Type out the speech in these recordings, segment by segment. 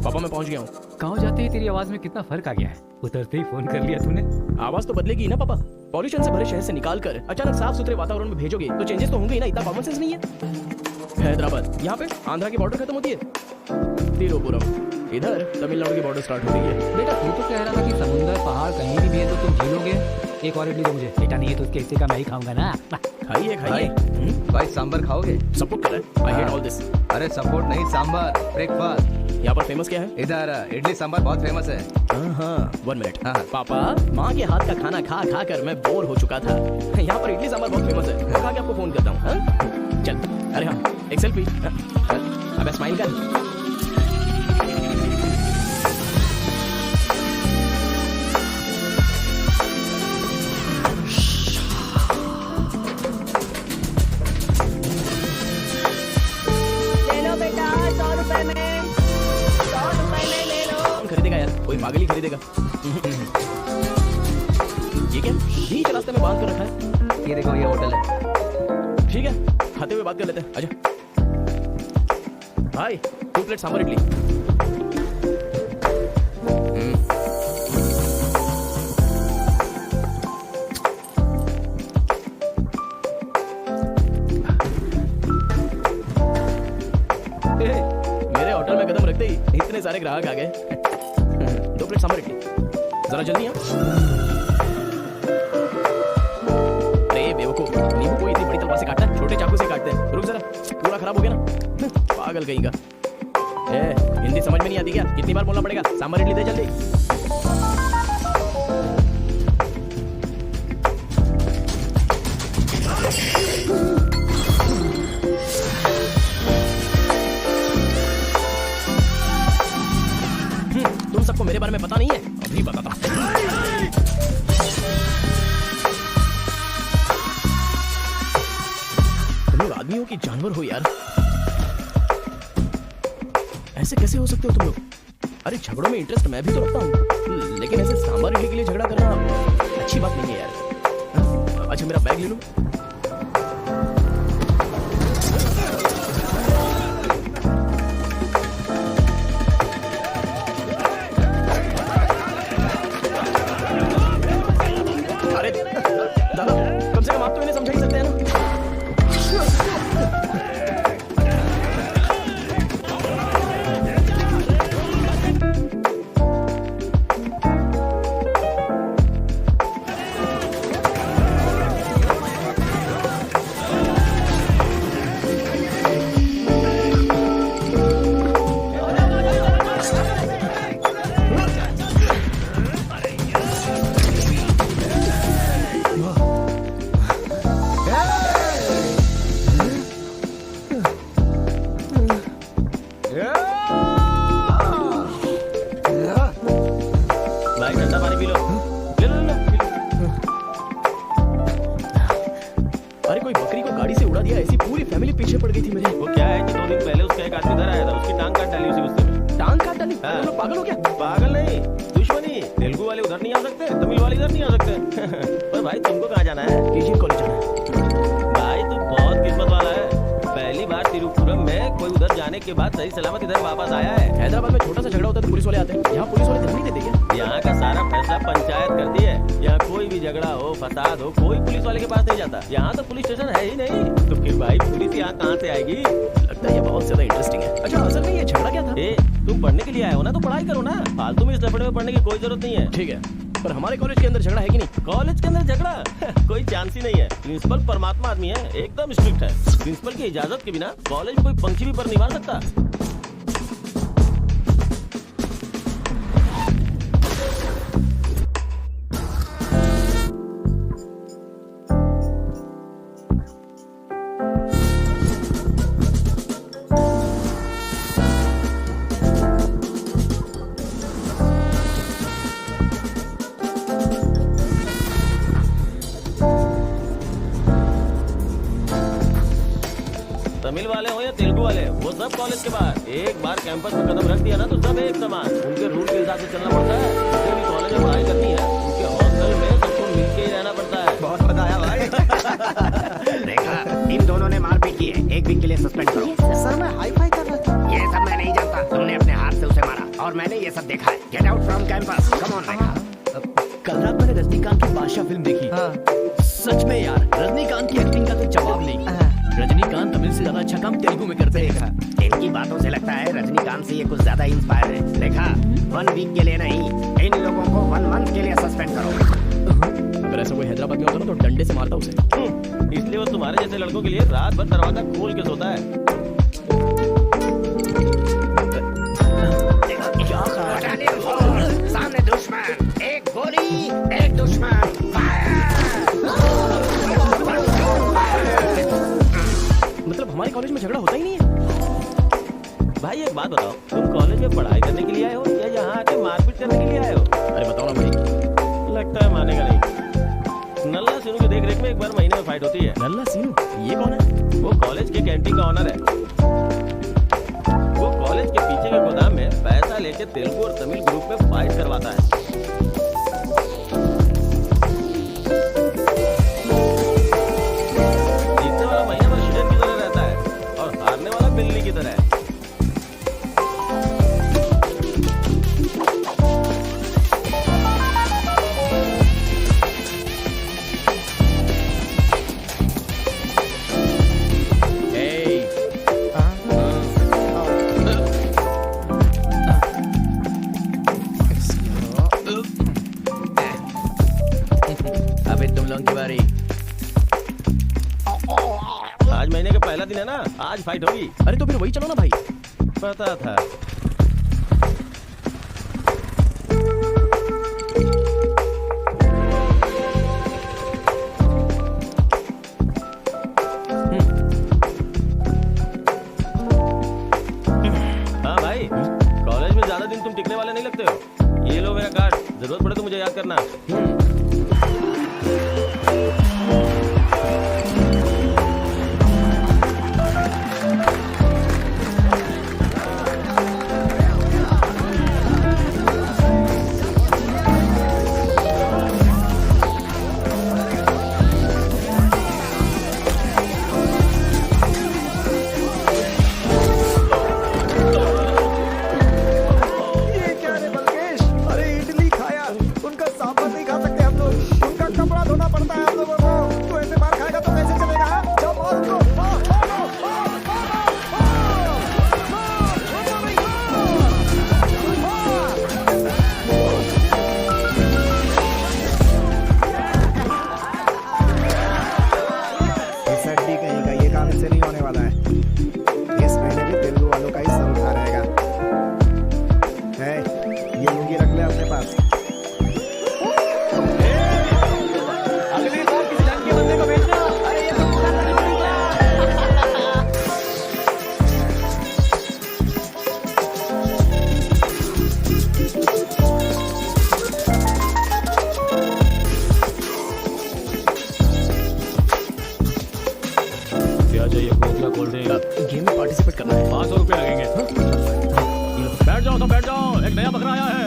पापा मैं पहुंच गया हूँ। गाँव जाते ही तेरी आवाज में कितना फर्क आ गया है। उतरते ही फोन कर लिया तूने। आवाज तो बदलेगी ना पापा। पॉल्यूशन से भरे शहर से निकाल कर अचानक साफ सुथरे वातावरण में भेजोगे तो चेंजेस तो होंगे ही ना। इतना कॉमन सेंस नहीं है? हैदराबाद यहाँ पे आंध्रा की बॉर्डर खत्म होती है, तिरुपुरम इधर तमिलनाडु की बॉर्डर स्टार्ट हो रही है। बेटा तू तो कह रहा था कि समुंदर पहाड़ कहीं भी है तो तुम झेलोगे। एक और इडली दो मुझे। बेटा नहीं है तो उसके हिस्से का मैं ही खाऊंगा ना। खाइए खाइए। भाई सांबर खाओगे? सपोर्ट कर रहा है। I hate all this. अरे सपोर्ट नहीं, सांबर ब्रेकफास्ट। यहाँ पर फेमस क्या है? इधर इडली सांबर बहुत फेमस है। हाँ 1 मिनट। हाँ। पापा माँ के हाथ का खाना खा खा कर मैं बोर हो चुका था। यहाँ पर इडली सांबर बहुत फेमस है। खा के आपको फोन करता हूँ। चल अरे हाँ एक सेल्फी। अबे स्माइल कर। खरीदेगा यार, कोई पागल ही खरीदेगा। ये क्या बीच रास्ते में बांध कर रखा है? ये देखो ये होटल है। ठीक है खाते हुए बात कर लेते हैं। आजा भाई 2 प्लेट सांभर इडली। मेरे होटल में कदम रखते ही इतने सारे ग्राहक आ गए। 2 प्लेट सांभर इडली जरा जल्दी। अरे बेवकूफ, नींबू को इतनी बड़ी तलवार से काटता है? छोटे चाकू से काटते हैं। रुक जरा, पूरा खराब हो गया ना। पागल कहीं का। हिंदी समझ में नहीं आती क्या? कितनी बार बोलना पड़ेगा? सांभर इडली दे जल्दी। तुम सबको मेरे बारे में पता नहीं है? अभी बताता हूं। तुम लोग आदमी हो कि जानवर हो यार? ऐसे कैसे हो सकते हो तुम लोग? अरे झगड़ों में इंटरेस्ट मैं भी तो रखता हूँ, लेकिन ऐसे सांभर इडली के लिए झगड़ा करना अच्छी बात नहीं है यार। अच्छा मेरा बैग ले लो। अरे दादा कम से कम आप तो इन्हें समझा ही सकते हैं ना। भाई ठंडा पानी पी लो। ले लो, ले लो। अरे कोई बकरी को गाड़ी से उड़ा दिया, ऐसी पूरी फैमिली पीछे पड़ गई थी मेरे। वो क्या है कि 2 दिन पहले उसका एक आदमी इधर आया था, उसकी टांग काट डाली उसी गुस्से में। टांग काट डाली? हाँ। तुम लोग पागल हो क्या? पागल नहीं, दुश्मनी। तेलुगु वाले उधर नहीं आ सकते, तमिल वाले इधर नहीं आ सकते। पर भाई तुमको कहाँ जाना है? केजीएन कॉलेज जाना है। भाई तू बहुत किस्मत वाला है। पहली बार तिरुपुरम में कोई उधर जाने के बाद सही सलामत इधर वापस आया है। हैदराबाद में छोटा सा झगड़ा होता है तो पुलिस वाले आते हैं। यहाँ पुलिस वाले ध्यान नहीं देते क्या? यहाँ का सारा फैसला पंचायत करती है। यहाँ कोई भी झगड़ा हो, फसाद हो, कोई पुलिस वाले के पास नहीं जाता। यहाँ तो पुलिस स्टेशन है ही नहीं, तो फिर भाई पुलिस यहाँ कहाँ से आएगी? लगता है ये बहुत ज्यादा इंटरेस्टिंग है। अच्छा असल में ये झगड़ा क्या था? तुम पढ़ने के लिए आए हो ना, तो पढ़ाई करो ना। फालतू में इस लफड़े में पढ़ने की कोई जरूरत नहीं है। ठीक है, पर हमारे कॉलेज के अंदर झगड़ा है कि नहीं? कॉलेज के अंदर झगड़ा कोई चांस ही नहीं है। प्रिंसिपल परमात्मा आदमी है, एकदम स्ट्रिक्ट है। प्रिंसिपल की इजाजत के बिना कॉलेज में कोई पंछी भी पर नहीं मार सकता। तमिल वाले हो या तेलुगु वाले, वो सब कॉलेज के बाहर। एक बार कैंपस में कदम रख दिया ना तो सब एक समान। उनके रूल के हिसाब से चलना पड़ता है। जिसे भी कॉलेज में पढ़ाई करनी है उनके हॉस्टल में सबको मिलके ही रहना पड़ता है। बहुत मजा आया भाई। देखा, इन दोनों ने मारपीट की है। एक वीक के लिए सस्पेंड करो। सर मैं हाई फाई कर रहा था। ये सब मैं नहीं जानता। तुमने अपने हाथ से उसे मारा और मैंने ये सब देखा है। Get out from campus, come on Rekha. कल रात मैंने रजनीकांत की बादशाह फिल्म देखी। सच में यार, रजनीकांत की एक्टिंग का तो जवाब नहीं। रजनीकांत तमिल से ज्यादा अच्छा काम तेलुगु में करते हैं। इनकी बातों से लगता है रजनीकांत से ये कुछ ज्यादा इंस्पायर है। रेखा, 1 वीक के लिए नहीं, इन लोगों को 1 मंथ के लिए सस्पेंड करो। अगर ऐसा कोई हैदराबाद में होता ना तो डंडे से मारता उसे। इसलिए वो तुम्हारे जैसे लड़कों के लिए रात भर दरवाजा खोल के सोता है। हटाने को, सामने दुश्मन, एक गोली, एक दुश्मन, मतलब हमारे कॉलेज में झगड़ा होता ही नहीं है। भाई एक बात बताओ, तुम कॉलेज में पढ़ाई करने के लिए आए हो या यहाँ आके मारपीट करने के लिए आए हो? अरे बताओ ना भाई। लगता है मानेगा नहीं। नल्ला सिनू की देख रेख में एक बार महीने में फाइट होती है। नल्ला सीनू, ये कौन है? वो कॉलेज के कैंटीन का ऑनर है। वो कॉलेज के पीछे के गोदाम में पैसा लेके तेलुगु और तमिल ग्रुप में फाइट करवाता है। जीतने वाला महीने भर शेर की तरह रहता है और हारने वाला बिल्ली की तरह है। अबे तुम लोगों की बारी। आज महीने का पहला दिन है ना, आज फाइट होगी। अरे तो फिर वही चलो ना भाई। पता था। हाँ भाई, कॉलेज में ज्यादा दिन तुम टिकने वाले नहीं लगते हो। ये लो मेरा कार्ड, जरूरत पड़े तो मुझे याद करना। ये क्या रे बलकेश? अरे इडली खाया, उनका सांभर नहीं खा सकते हम लोग। उनका कपड़ा धोना पड़ता है हम लोगों को। तू ऐसे मार खाएगा तो कैसे चलेगा? जाओ मार उसको। इस हड्डी कहीं का ये काम इससे नहीं होने वाला है। इस महीने भी तेलुगु वालों का ही सर उठा रहेगा। है, ये लुंगी रख ले अपने पास। अगली बार किसी ढंग के बंदे को भेजना। अरे ये तो पूरा करने पड़ेगा। क्या चाहिए? कोक या कोल्ड ड्रिंक? गेम में पार्टिसिपेट करना है। 500 रुपये लगेंगे। बैठ जाओ तो बैठ जाओ, एक नया बकरा आया है।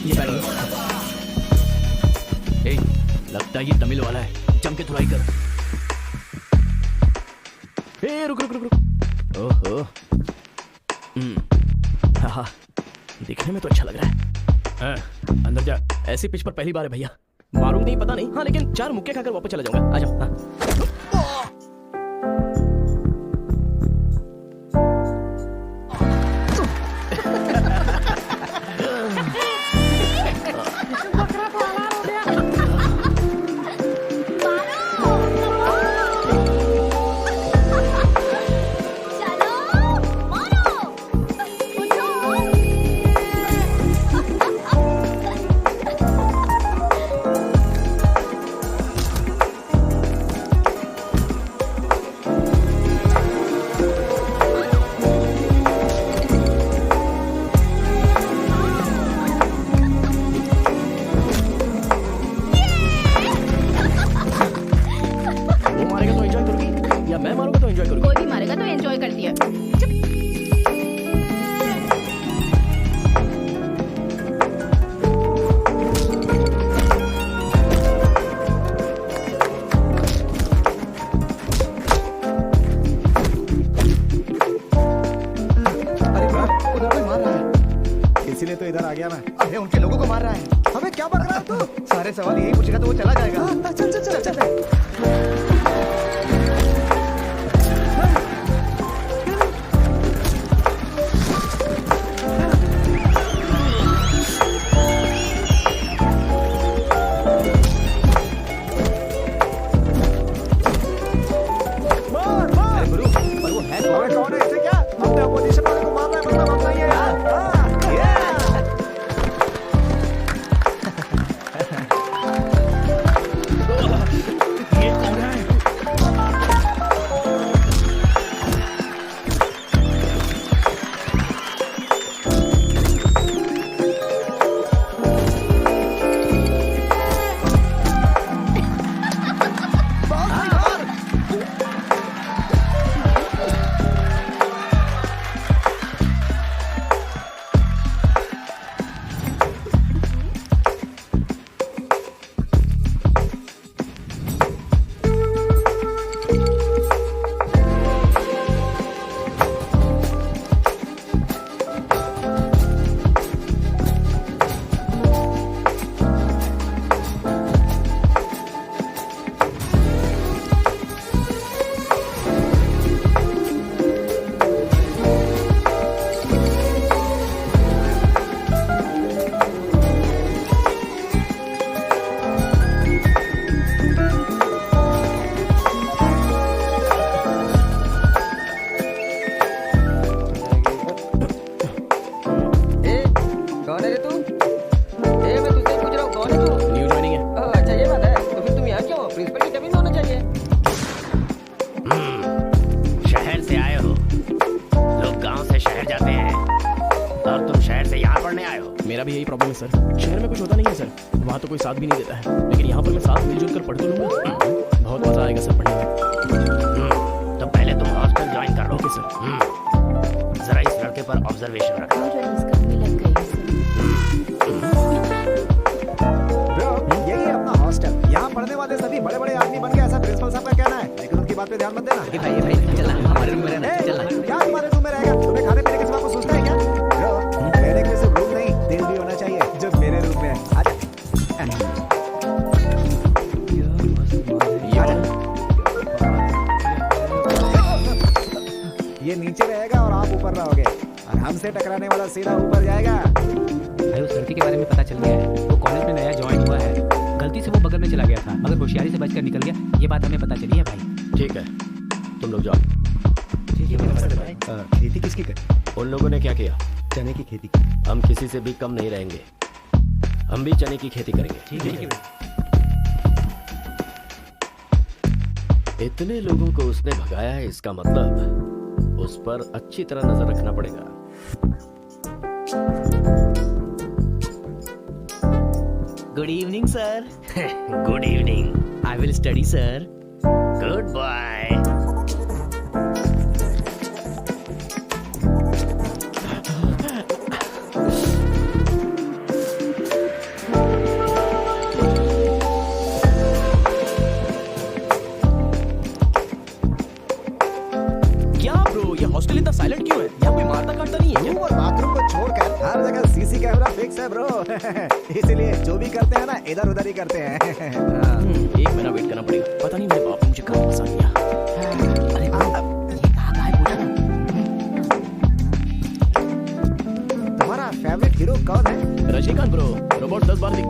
ये बैठ। ए, लगता है ये तमिल वाला है। जम के थोड़ा कर। ए, रुक रुक रुक रुक। ओहो। हाँ, दिखने में तो अच्छा लग रहा है। अंदर जा। ऐसी पिच पर पहली बार है भैया। मारूंगा नहीं पता नहीं, हाँ लेकिन 4 मुक्के खाकर वापस चला जाऊंगा। आ जाओ। हाँ। इसीलिए तो इधर आ गया मैं। अरे उनके लोगों को मार रहा है। अबे क्या बक रहा है तू? सारे सवाल यही पूछेगा तो वो चला जाएगा। चल चल चल चल। मार मार। अरे गुरु, पर वो है कौन? अबे कौन है इसे क्या? अपने अपोजिशन वाले को मारना है मतलब हम नहीं है यार। हाँ, ये। कौन है रे तू? मैं तुझसे पूछ रहा हूँ कौन है तू? न्यू ज्वाइनिंग है। अच्छा ये बात है। तो फिर तुम यहाँ क्यों हो? प्रिंसिपल की कैबिन में होना चाहिए। शहर से आए हो। लोग गांव से शहर जाते हैं और तुम शहर से यहाँ पढ़ने आए हो। मेरा भी यही प्रॉब्लम है सर। शहर में कुछ होता नहीं है सर, वहाँ तो कोई साथ भी नहीं देता है, लेकिन यहाँ पर मैं साथ मिलजुल कर पढ़ तो लूंगा। बहुत मजा आएगा सर पढ़ने में। तो पहले तुम हॉस्टल ज्वाइन कर लो। Okay sir. जरा इस लड़के पर ऑब्जर्वेशन रखो। ब्रो, यही है अपना हॉस्टल। यहाँ पढ़ने वाले सभी बड़े बड़े आदमी बन गए, ऐसा प्रिंसिपल साहब का कहना है, लेकिन उनकी बात पे ध्यान मत देना। भाई चल हमारे रूम में रहना। ए, चल क्या तुम्हारे रूम में रहेगा? तुम्हें खाने पीने के सिवा कुछ सोचता है क्या? ब्रो, रहने के लिए सिर्फ रूम नहीं, दिल भी होना चाहिए, जो मेरे रूम में है। आजा। ये नीचे रहेगा और आप ऊपर रहोगे, और हमसे टकराने वाला सीधा ऊपर जाएगा। भाई उस लड़के के बारे में पता चल गया है। वो कॉलेज में नया ज्वाइन हुआ है। गलती से वो बगल में चला गया था, मगर होशियारी से बचकर निकल गया। ये बात हमें पता चली है भाई। ठीक है, तुम लोग जाओ। खेती किसकी कर? उन लोगों ने क्या किया? चने की खेती। हम किसी से भी कम नहीं रहेंगे। हम भी चने की खेती करेंगे। ठीक है। इतने लोगों को उसने भगाया है, इसका मतलब उस पर अच्छी तरह नजर रखना पड़ेगा। Good evening sir. Good evening. I will study sir. Goodbye. क्या ब्रो, ये हॉस्टल इतना साइलेंट क्यों है? यहाँ कोई मारता काटता नहीं है क्या? रूम और बाथरूम को छोड़कर हर जगह सीसी कैमरा फिक्स है ब्रो। इसीलिए जो भी करते हैं ना, इधर उधर ही करते हैं। एक महीना वेट करना पड़ेगा। पता नहीं मेरे बाप ने मुझे कहाँ फंसा दिया। अरे ये कहाँ है पूछा ना। तुम्हारा फेवरेट हीरो कौन है? रजनीकांत ब्रो, रोबोट 10 बार दिख।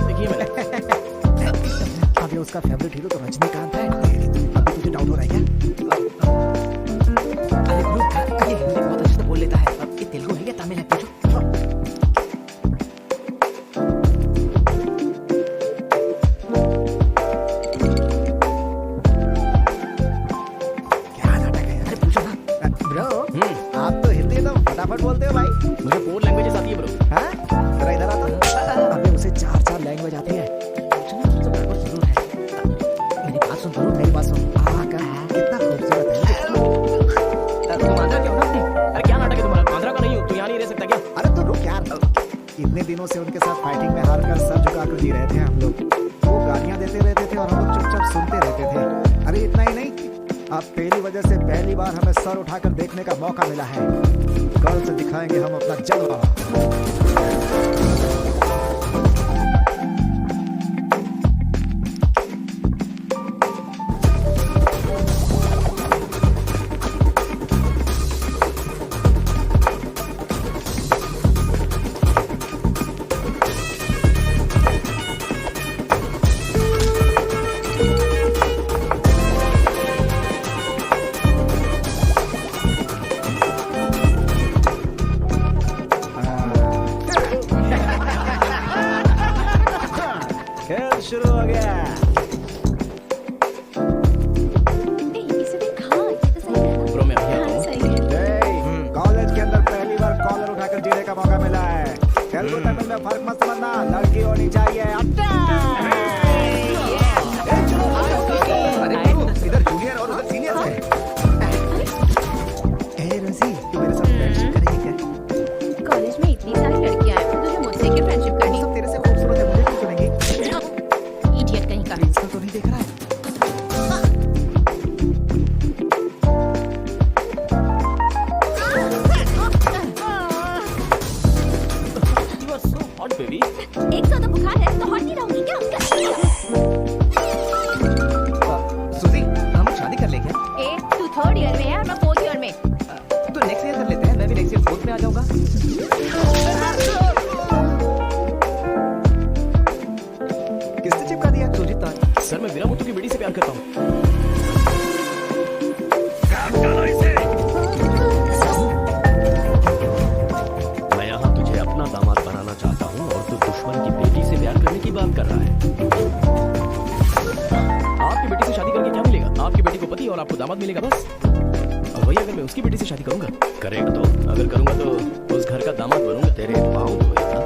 देखिए मैंने। अभी उसका फेवरेट हीरो तो रजनीकांत है। अभी तुझे डाउट हो रहा है क्या? अरे गुरु, ये हिंदी बहुत अच्छे से बोल लेता है। अब ये तेलुगु है या तमिल है? पूछो। साथ फाइटिंग में हार कर सर झुकाकर जी रहे थे हम लोग। वो गालियां देते रहते थे और हम लोग चुपचाप सुनते रहते थे। अरे इतना ही नहीं, अब पहली वजह से पहली बार हमें सर उठाकर देखने का मौका मिला है। कल से दिखाएंगे हम अपना जलवा। खेल शुरू हो गया। ब्रो मैं अभी आता हूँ। कॉलेज के अंदर पहली बार कॉलर उठाकर जीने का मौका मिला है। खेल को तमिल में फर्क मत समझना, लड़की होनी चाहिए। इधर जूनियर और उधर सीनियर है। ए रजी, तू मेरे साथ फ्रेंडशिप करेगी क्या? कॉलेज में इतनी सारी लड़कियां हैं, तुझे मुझसे क्या फ्रेंडशिप करनी? सब तेरे से खूबसूरत है, मुझे क्यों चुनेंगी? इडियट कहीं का। प्रिंसिपल तो नहीं देख रहा है? You are so hot, baby. एक तो बुखार है तो हॉट नहीं रहूंगी क्या? सुजी, हम शादी कर ले क्या? ए, तू थर्ड ईयर में है और मैं फोर्थ ईयर में। तो नेक्स्ट ईयर कर लेते हैं, मैं भी नेक्स्ट ईयर फोर्थ में आ जाऊंगा। किसने चिपका दिया? सुजीत तार। सर मैं वीरा मुत्तू की बेटी से प्यार करता हूँ। मैं यहाँ तुझे अपना दामाद बनाना चाहता हूँ और तू दुश्मन की बेटी से प्यार करने की बात कर रहा है। आपकी बेटी से शादी करके क्या मिलेगा? आपकी बेटी को पति और आपको दामाद मिलेगा बस। और वही अगर मैं उसकी बेटी से शादी करूंगा, करेगा तो अगर करूंगा तो उस घर का दामाद बनूंगा। तेरे पाँव धोएगा,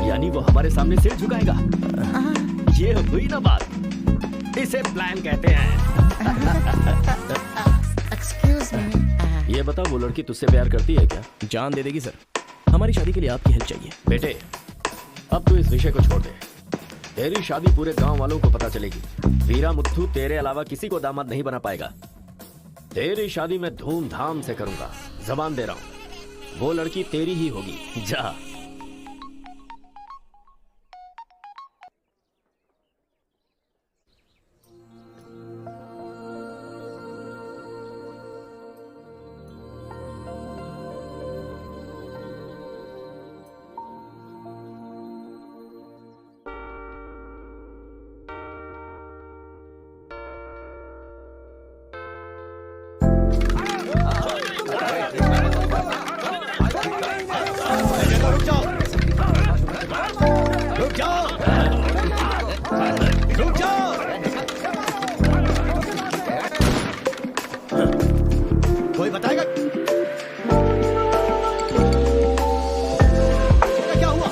यानी वो हमारे सामने सिर झुकाएगा। ये हुई ना बात, इसे प्लान कहते हैं। Excuse me. ये बता, वो लड़की तुझसे प्यार करती है क्या? जान दे देगी सर। हमारी शादी के लिए आपकी हेल्प चाहिए। बेटे, अब तू इस विषय को छोड़ दे। तेरी शादी पूरे गांव वालों को पता चलेगी। वीरा मुत्थू तेरे अलावा किसी को दामाद नहीं बना पाएगा। तेरी शादी मैं धूमधाम से करूंगा, जबान दे रहा हूं। वो लड़की तेरी ही होगी। जा। कोई बताएगा क्या हुआ?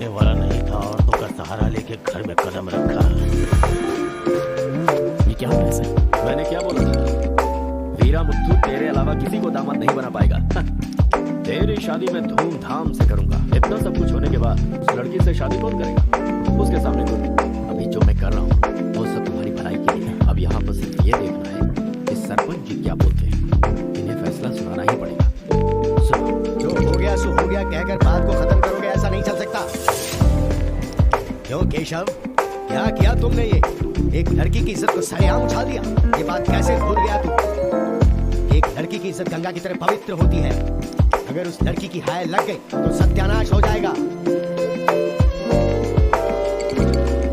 ये वाला नहीं था, औरतों का सहारा लेके घर में कदम रखा। ये क्या हो रहा है सर? मैंने क्या बोला था? वीरा मुत्थू तेरे अलावा किसी को दामाद नहीं बना पाएगा। तेरी शादी मैं धूमधाम से करूंगा। इतना सब कुछ होने के बाद उस लड़की से शादी कौन करेगा? उसके सामने कौन? अभी जो मैं कर रहा हूँ वो सब तुम्हारी भलाई के लिए है। अब यहाँ पर सिर्फ ये देखना है कि सरपंच जी क्या बोलते हैं। इन्हें फैसला सुनाना ही पड़ेगा। सुनो। जो हो गया सो हो गया कहकर बात को खत्म करोगे, ऐसा नहीं चल सकता। क्यों केशव, क्या किया तुमने? ये एक लड़की की इज्जत को सरेआम उछाल दिया। ये बात कैसे भूल गया तू? एक लड़की की इज्जत गंगा की तरह पवित्र होती है। अगर उस लड़की की हाय लग गई तो सत्यानाश हो जाएगा।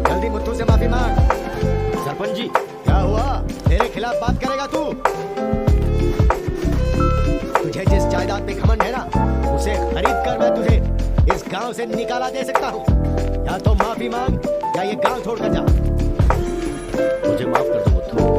जल्दी मुत्थू से माफी मांग। सरपंच जी, क्या हुआ? मेरे खिलाफ बात करेगा तू? तुझे जिस जायदाद पे घमंड है ना, उसे खरीद कर मैं तुझे इस गांव से निकाला दे सकता हूँ। या तो माफी मांग या ये गांव छोड़कर जा। मुझे माफ कर दो मुत्थू।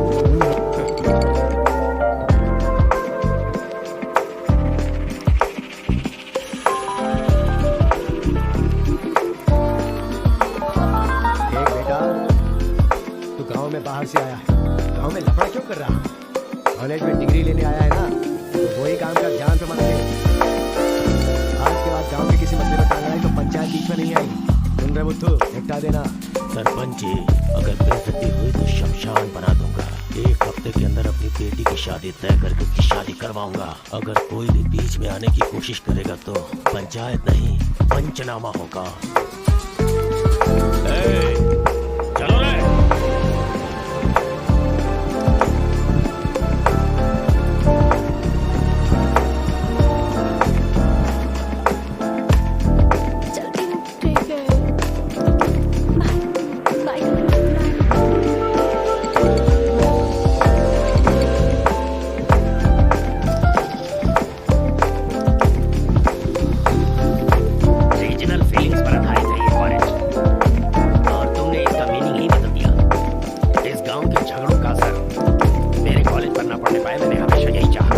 बाहर से से आया है, गांव में लफड़ा क्यों कर रहा? कॉलेज में डिग्री लेने आया है ना, तो वही काम का ध्यान पे मत दे। आज के बाद गांव के किसी मसले में टांग आई तो पंचायत बीच में नहीं आई। सुन रहे बुद्धू, निपटा देना। सरपंच जी, अगर बेइज्जती हुई तो शमशान बना दूंगा। एक हफ्ते के अंदर अपनी बेटी की शादी तय करके उसकी शादी करवाऊंगा। अगर कोई भी बीच में आने की कोशिश करेगा तो पंचायत नहीं, पंचनामा होगा। चलो रे। चलती हूँ, ठीक है। Bye bye. रीजनल फीलिंग्स पर आधारित है ये कॉलेज, और तुमने इसका मीनिंग ही बदल दिया। इस गांव के झगड़ों का असर मेरे कॉलेज पर ना पड़ने पाए, मैंने हमेशा यही चाहा।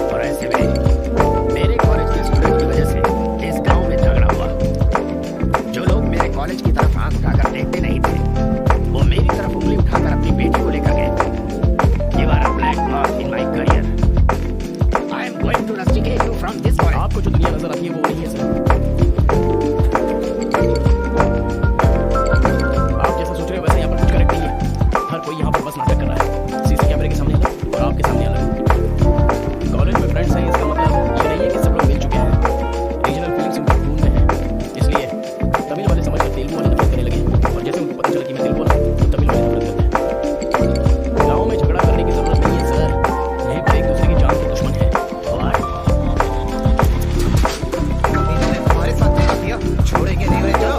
और ऐसे में मेरे कॉलेज के स्टूडेंट की वजह से इस गांव में झगड़ा हुआ। जो लोग मेरे कॉलेज की तरफ आंख उठाकर देखते नहीं थे, वो मेरी तरफ उंगली उठाकर अपनी बेटी को लेकर गए। You are a black mark in my career. I am going to rusticate you from this college. आपको जो दुनिया नजर आती है वो नहीं है सर। आप जैसा सोच रहे हो वैसा यहाँ पर कुछ करेक्ट नहीं है। हर कोई यहाँ पर बस नाटक कर रहा है। सीसी कैमरे के सामने अलग और आपके सामने अलग। कॉलेज में फ्रेंड्स हैं, इसका मतलब ये नहीं है कि सब लोग मिल चुके हैं। रीजनल फीलिंग्स उनके खून में है, इसलिए तमिल वाले समझकर तेलुगु वाले नफरत करने लगे। और जैसे उनको पता चला कि मैं तेलुगु वाला हूँ, तो तमिल वाले नफरत करते हैं। गाँव में झगड़ा करने की जरूरत नहीं है सर, यहीं पर एक दूसरे की जान के दुश्मन है। हमारे साथ क्या किया? छोड़ेंगे नहीं। चलो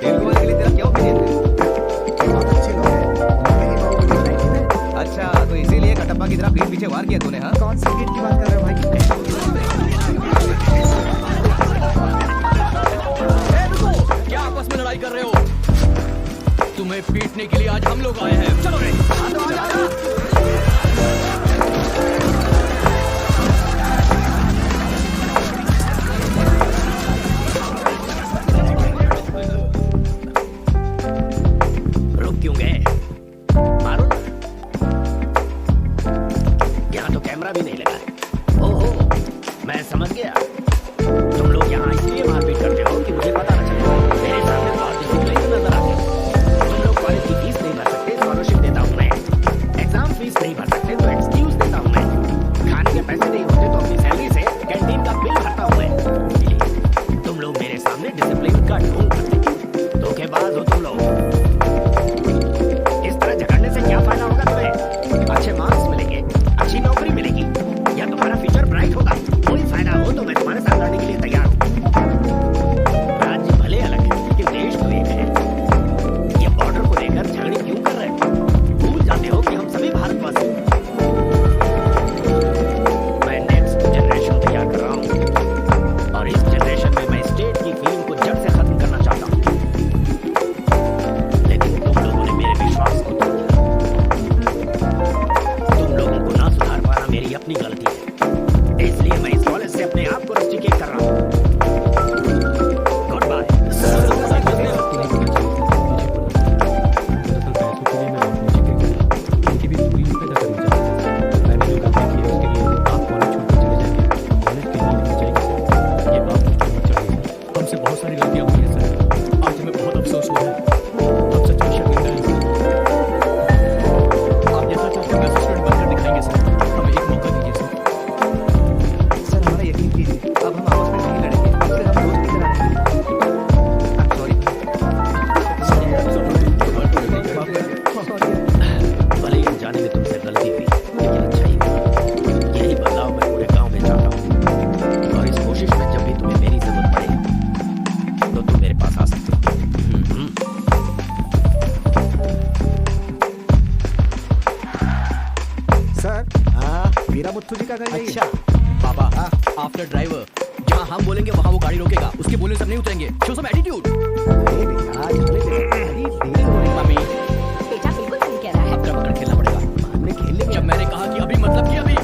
तेलुगु वाले के लिए तेरा क्या ओपिनियन है? बहुत अच्छे लोग हैं, उन्होंने ही बाहुबली बनाई थी ना। अच्छा, तो इसीलिए कटप्पा की तरह पीठ पीछे वार किया तूने? हाँ, कौन सी गीत की बात कर रहे हो भाई? क्या आपस में लड़ाई कर रहे हो? तुम्हें पीटने के लिए आज हम लोग आए हैं। चलो रे। रुक क्यों गए? मारो ना। यहाँ तो कैमरा भी नहीं लगा है। ओहो, मैं समझ गया। तुम लोग यहाँ इसलिए मारपीट करते हो कि मुझे पता न चले। मेरे सामने बहुत डिसिप्लिन नजर आते हो। तुम लोग कॉलेज की फीस नहीं भर सकते, स्कॉलरशिप देता हूँ मैं। एग्जाम फीस नहीं भर सकते तो एक्सक्यूज देता हूँ मैं। खाने के पैसे नहीं होते तो अपनी सैलरी से कैंटीन का बिल भरता हूँ मैं। तुम लोग मेरे सामने डिसिप्लिन का ढोंग करते हो। धोखेबाज हो तुम लोग। इस तरह झगड़ने से क्या फायदा होगा तुम्हें? अच्छे मार्क्स मिलेंगे, अच्छी नौकरी मिलेगी, या तुम्हारा फ्यूचर ब्राइट होगा। कोई फायदा हो तो मैं तुम्हारे साथ लड़ने के लिए तैयार हूँ। राज्य भले अलग है लेकिन देश तो एक है। ये बॉर्डर को लेकर झगड़े क्यों कर रहे हो? भूल जाते हो कि हम सभी भारतवासी हैं। मैं नेक्स्ट जनरेशन तैयार कर रहा हूँ, और इस जनरेशन में मैं स्टेट की फीलिंग को जड़ से खत्म करना चाहता हूँ। लेकिन तुम लोगों ने मेरे विश्वास को तोड़ दिया। तुम लोगों को ना सुधार पाना मेरी अपनी गलती है, इसलिए मैं इस कॉलेज से अपने आप को रस्टिकेट कर रहा हूँ। Goodbye. हमसे बहुत सारी गलतियां हुई हैं सर। आज हमें बहुत अफसोस हुआ है। हम सच में शर्मिंदा हैं सर। आप जैसा चाहते हैं वैसा स्टूडेंट बनकर दिखाएंगे सर। हमें एक मौका दीजिए सर। सर हमारा यकीन कीजिए, अब हम आपस में नहीं लड़ेंगे, अब से हम दोस्त की तरह रहेंगे। भले ही जाने में तुमसे गलती हुई, लेकिन अच्छा ही हुआ। यही बदलाव मैं पूरे गांव में चाहता हूँ। और इस कोशिश में जब भी तुम्हें मेरी जरूरत पड़े तो तुम मेरे पास आ सकते हो। सर, हाँ, वीरा मुत्थु जी का घर यही है। अच्छा पापा, आफ्टर ड्राइवर जहाँ हम बोलेंगे वहाँ वो गाड़ी रोकेगा। उसके बोलने से हम नहीं उतरेंगे। Show some attitude. अरे बेटा, जाने दे। अरे देरी हो रही है। मम्मी, बेटा बिल्कुल सही कह रहा है। अब पकड़ खेलना पड़ेगा। बाद में खेल लेंगे। जब मैंने कहा कि अभी मतलब कि अभी।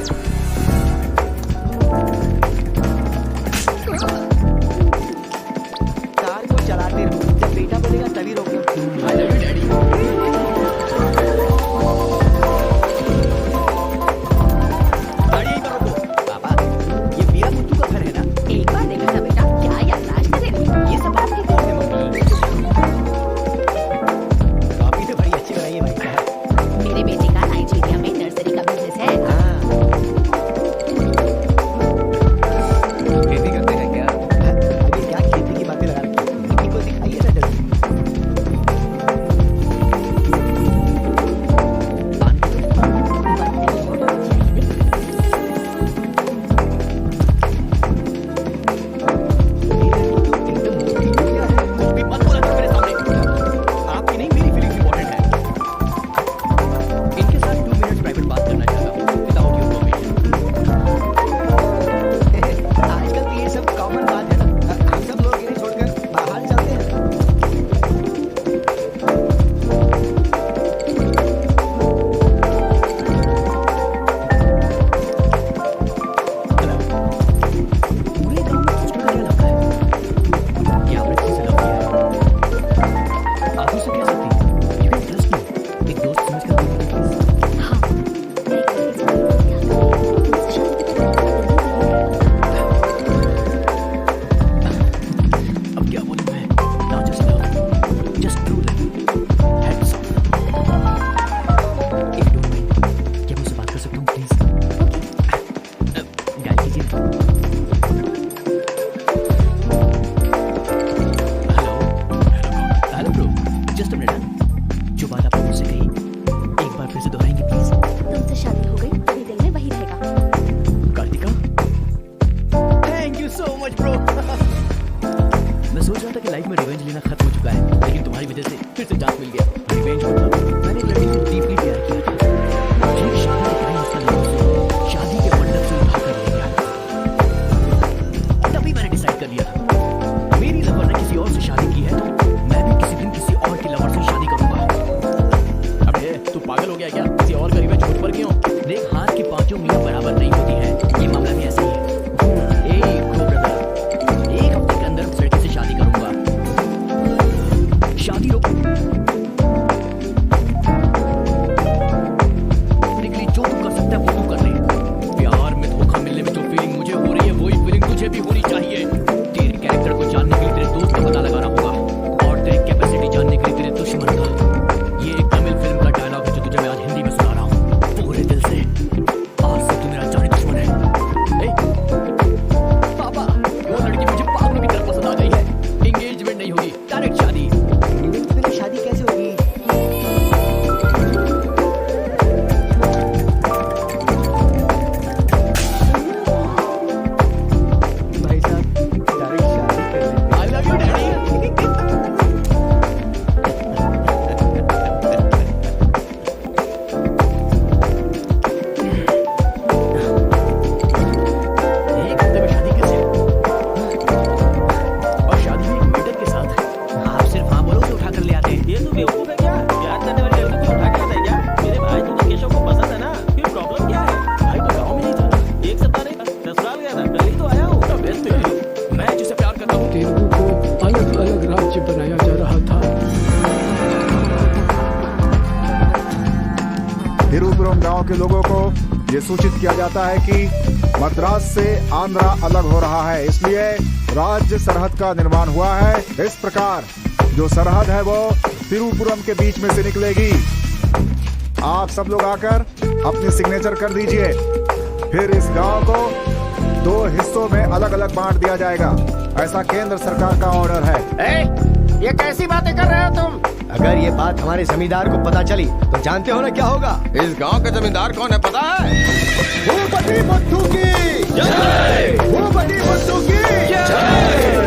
सोच रहा था कि लाइफ में रिवेंज लेना खत्म हो चुका है, लेकिन तुम्हारी वजह से फिर से चांस मिल गया। रिवेंज मतलब मैंने एक लड़की से डीपली प्यार किया था। ठीक शादी के टाइम उसका लोगों से शादी के मंडप से उठा कर ले गया। तभी मैंने डिसाइड कर लिया था, मेरी लवर ने किसी और से शादी की है तो मैं भी किसी दिन किसी और की लवर से शादी करूंगा। अबे तू पागल हो गया क्या? किसी और का रिवेंज मुझ पर क्यों? देख, हाथ की पांचों उंगलियां बराबर नहीं होती है, ये मामला भी ऐसा ही है। एक हफ्ते के अंदर उस लड़की से शादी करूंगा। शादी रोको, जो तू कर सकता है वो तू कर ले। प्यार में धोखा मिलने में जो फीलिंग मुझे हो रही है वही फीलिंग तुझे भी होनी चाहिए। तेरे कैरेक्टर को जानने के लिए तेरे दोस्त का पता लगाना होगा और तेरी कैपेसिटी जानने के लिए तेरे दुश्मन का। ये एक तमिल फिल्म का डायलॉग है जो तुझे मैं आज हिंदी में सुना रहा हूँ पूरे दिल से। आज से तू मेरा जानी दुश्मन है। पापा, वो लड़की मुझे पागलों की तरह पसंद आ गई है। एंगेजमेंट नहीं होगी, डायरेक्ट शादी। शादी कैसे होगी? भाई साहब, डायरेक्ट शादी कर लेंगे। आई लव यू डैडी। एक हफ्ते में शादी कैसे? और शादी भी एक वेटर के साथ। आप सिर्फ हाँ बोलो तो उठा कर ले आते हैं। ये तो बेवकूफ है क्या? प्यार करने वाली लड़की को उठा के लाता है क्या? मेरे भाई तो केशव को पसंद है ना, फिर प्रॉब्लम क्या है? भाई तो गाँव में नहीं था। एक सप्ताह नहीं, 10 साल गया था, कल ही तो आया हूँ। मैं जिसे प्यार करता हूँ तेलुगु को अलग अलग राज्य बनाया जा रहा था। तिरुपुरम गांव के लोगों को ये सूचित किया जाता है कि मद्रास से आंध्रा अलग हो रहा है, इसलिए राज्य सरहद का निर्माण हुआ है। इस प्रकार जो सरहद है वो तिरुपुरम के बीच में से निकलेगी। आप सब लोग आकर अपनी सिग्नेचर कर दीजिए, फिर इस गांव को 2 हिस्सों में अलग अलग बांट दिया जाएगा। ऐसा केंद्र सरकार का ऑर्डर है। ये कैसी बातें कर रहे हो तुम? अगर ये बात हमारे जमींदार को पता चली तो जानते हो ना क्या होगा? इस गांव के जमींदार कौन है पता है? भूपति बुद्धू की जय! भूपति बुद्धू की जय!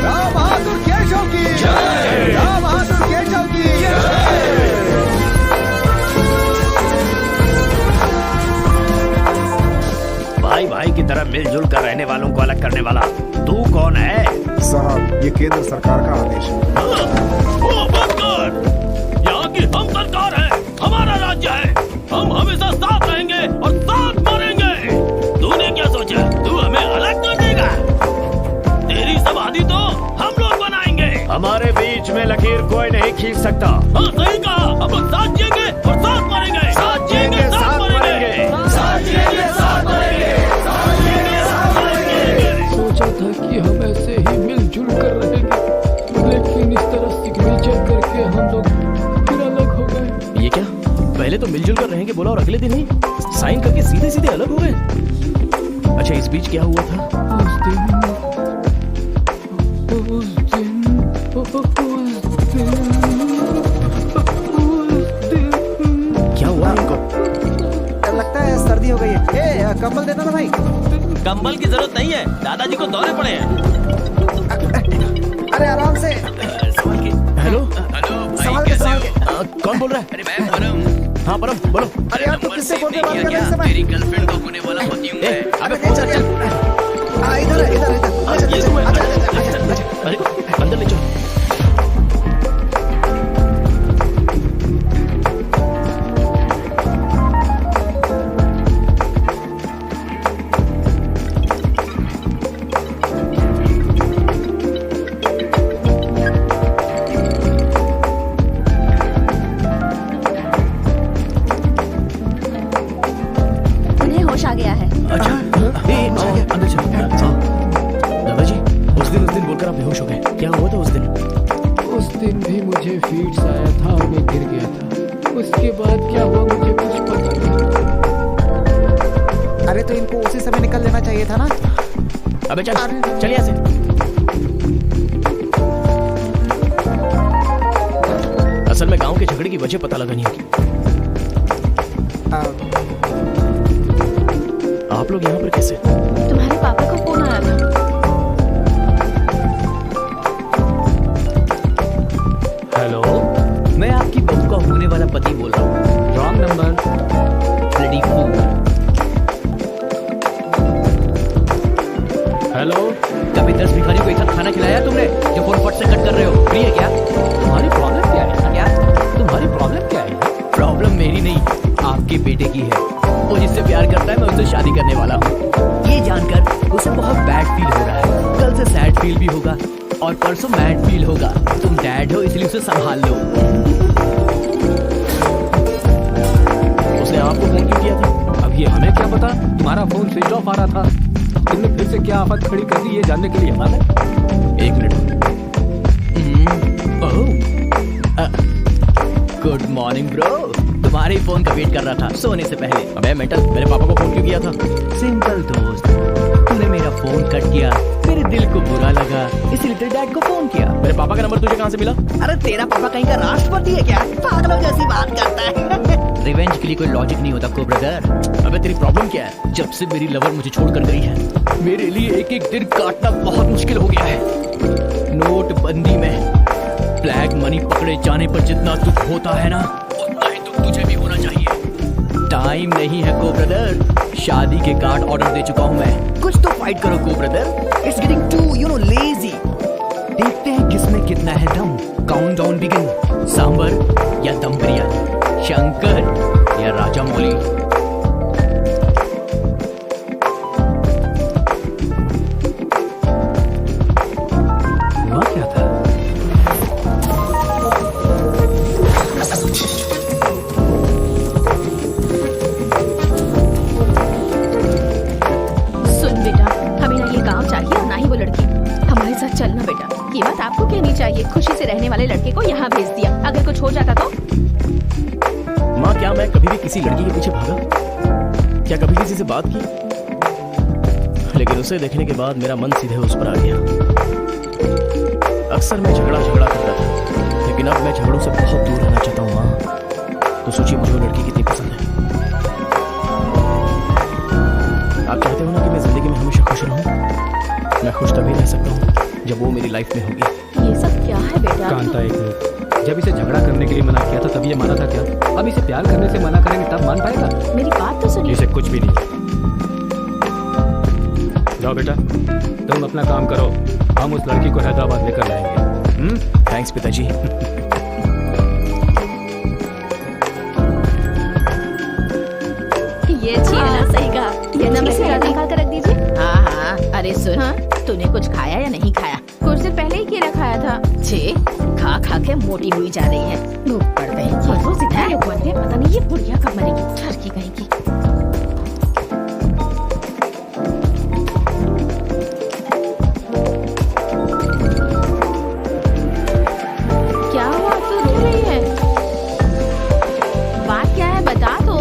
राम बहादुर केशव की जय! राम बहादुर केशव की जय! भाई भाई की तरह मिलजुल कर रहने वालों को अलग करने वाला तू कौन है? साहब, ये केंद्र सरकार का आदेश है। ओ बंद कर! यहाँ की हम सरकार है, हमारा राज्य है, हम हमेशा साथ रहेंगे और साथ मरेंगे। तूने क्या सोचा, तू हमें अलग कर देगा? तेरी समाधि तो हम लोग बनाएंगे। हमारे बीच में लकीर कोई नहीं खींच सकता। हाँ सही कहा, हम लोग साथ जिएंगे और साथ मरेंगे। साथ जिएंगे, साथ मरेंगे। साथ जिएंगे, साथ मरेंगे। साथ जिएंगे, साथ मरेंगे। सोचा था कि हम ऐसे ही मिलजुल कर रहेंगे, लेकिन इस तरह सिग्नेचर करके हम लोग फिर अलग हो गए। ये क्या? पहले तो मिलजुल कर रहेंगे बोला और अगले दिन ही साइन करके सीधे सीधे अलग हो गए। अच्छा, इस बीच क्या हुआ था? क्या हुआ इनको? लगता है सर्दी हो गई है। कंबल देना ना भाई। कंबल की जरूरत नहीं है, दादाजी को दौरे पड़े हैं। अरे आराम से। हेलो, संभाल के, संभाल के। कौन बोल रहा है? अरे मैं परम। हाँ परम, बोलो। अरे यार, तू किससे बोल के बात कर रहे हैं इस समय? मेरी गर्लफ्रेंड को होने वाला पति हूँ मैं। अबे चल चल चल। इधर है, इधर इधर। अच्छा, ये अच्छा, तुम्हें- अच्छा, अच्छा, अच्छा, अच्छा। अरे अंदर ले चलो। उन्हें होश आ गया है। अच्छा, ए, आओ, अंदर चलो। ये था ना। अबे चल चलिए ऐसे। असल में गांव के झगड़े की वजह पता लगानी होगी। आप लोग यहाँ पर कैसे? तुम्हारे पापा का फोन आया था। हेलो, मैं आपकी बहू का होने वाला पति बोल रहा हूँ। Wrong number. Bloody fool. Hello, कभी 10 भिखारी को एक साथ खाना खिलाया तुमने जो फोन फट से कट कर रहे हो? फ्री है क्या? तुम्हारी प्रॉब्लम क्या है? क्या तुम्हारी प्रॉब्लम क्या है? प्रॉब्लम मेरी नहीं, आपके बेटे की है। वो जिससे प्यार करता है मैं उससे शादी करने वाला हूँ। ये जानकर उसे बहुत बैड फील हो रहा है। कल से सैड फील भी होगा और परसों मैड फील होगा। तुम डैड हो इसलिए उसे संभाल लो। उसने आपको फोन क्यों किया था? अब ये हमें क्या पता, तुम्हारा फोन स्विच ऑफ आ रहा था। तुमने फिर से क्या आफत खड़ी कर दी ये जानने के लिए हमारे। एक मिनट। गुड मॉर्निंग ब्रो, तुम्हारे फोन का वेट कर रहा था सोने से पहले। अबे मेंटल, मेरे पापा को फोन क्यों किया था? सिंपल दोस्त, तूने मेरा फोन कट किया, मेरे दिल को बुरा लगा, इसलिए तेरे डैड को फोन किया। मेरे पापा का नंबर तुझे कहाँ से मिला? अरे तेरा पापा कहीं का राष्ट्रपति है क्या? पागलों जैसी बात करता है। रिवेंज के लिए कोई लॉजिक नहीं होता को ब्रदर। अबे तेरी प्रॉब्लम क्या है? जब से मेरी लवर मुझे छोड़कर गई है, मेरे लिए एक एक दिन काटना बहुत मुश्किल हो गया है। नोटबंदी में ब्लैक मनी पकड़े जाने पर जितना दुख होता है ना, उतना ही दुख तुझे भी होना चाहिए। टाइम नहीं है को ब्रदर, शादी के कार्ड ऑर्डर दे चुका हूँ मैं। कुछ तो फाइट करो को brother, it's getting too you know lazy. देखते हैं किसमें कितना है दम। Countdown begin. सांबर या दम बिरयानी, शंकर या राजा मौली। हुआ क्या था? सुन बेटा, हमें ना ये गांव चाहिए और ना ही वो लड़की। हमारे साथ चलना बेटा। ये बात आपको कहनी चाहिए। खुशी से रहने वाले लड़के को यहाँ भेज दिया, अगर कुछ हो जाता तो? माँ, क्या मैं कभी भी किसी लड़की के पीछे भागा? क्या कभी किसी से बात की? लेकिन उसे देखने के बाद मेरा मन सीधे उस पर आ गया। अक्सर मैं झगड़ा करता था, लेकिन अब मैं झगड़ों से बहुत दूर रहना चाहता हूँ माँ। तो सोचिए मुझे वो लड़की कितनी पसंद है। आप चाहते हो ना कि मैं जिंदगी में हमेशा खुश रहूं? मैं खुश तभी रह सकता हूँ जब वो मेरी लाइफ में होगी। ये सब क्या है बेटा? कांता, एक मिनट। जब इसे झगड़ा करने के लिए मना किया था तब ये माना था क्या? अब इसे प्यार करने से मना करेंगे तब मान पाएगा? मेरी बात तो सुनिए। इसे कुछ भी नहीं। जाओ बेटा, तुम अपना काम करो, हम उस लड़की को हैदराबाद लेकर लाएंगे। थैंक्स पिताजी। ये अच्छी है ना? सही कहा। ये ना मैं निकाल कर रख दीजिए। हाँ हाँ, अरे सुन, हाँ? तूने कुछ खाया या नहीं खाया? कुछ देर पहले ही केला खाया था। छे, खा खा के मोटी हुई जा रही है। भूख पड़ गई। रोज इतना लोग बनते हैं, पता नहीं ये बुढ़िया कब मरेगी। ठरकी कहेगी। क्या हुआ? तू रो रही है? बात क्या है बता तो।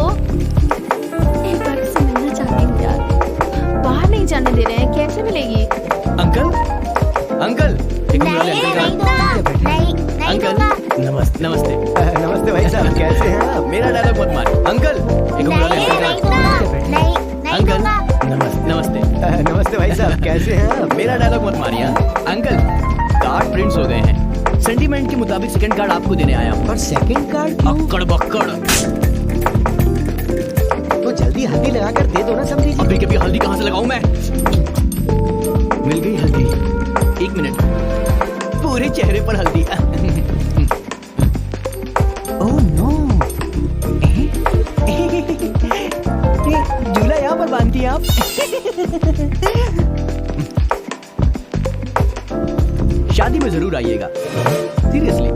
एक बार से मिलना चाहती हूँ यार। बाहर नहीं जाने दे रहे हैं, कैसे मिलेगी? अंकल, अंकल, एक मिनट अंकल। नमस्ते नमस्ते। नमस्ते भाई साहब, कैसे हैं आप? मेरा डायलॉग मत मार अंकल। एक अंकल, नमस्ते। नमस्ते भाई साहब, कैसे हैं आप? मेरा डायलॉग मत मारिए अंकल। कार्ड प्रिंट्स हो गए हैं, सेंटीमेंट के मुताबिक सेकंड कार्ड आपको देने आया हूँ। और सेकंड कार्ड अक्कड़ बक्कड़। तो जल्दी हल्दी लगाकर दे दो ना समझी। अभी के भी हल्दी कहाँ से लगाऊं मैं? मिल गई हल्दी। एक मिनट, पूरे चेहरे पर हल्दी। ओह नो, ये झूला यहाँ पर बांधती हैं आप? शादी में जरूर आइएगा, सीरियसली।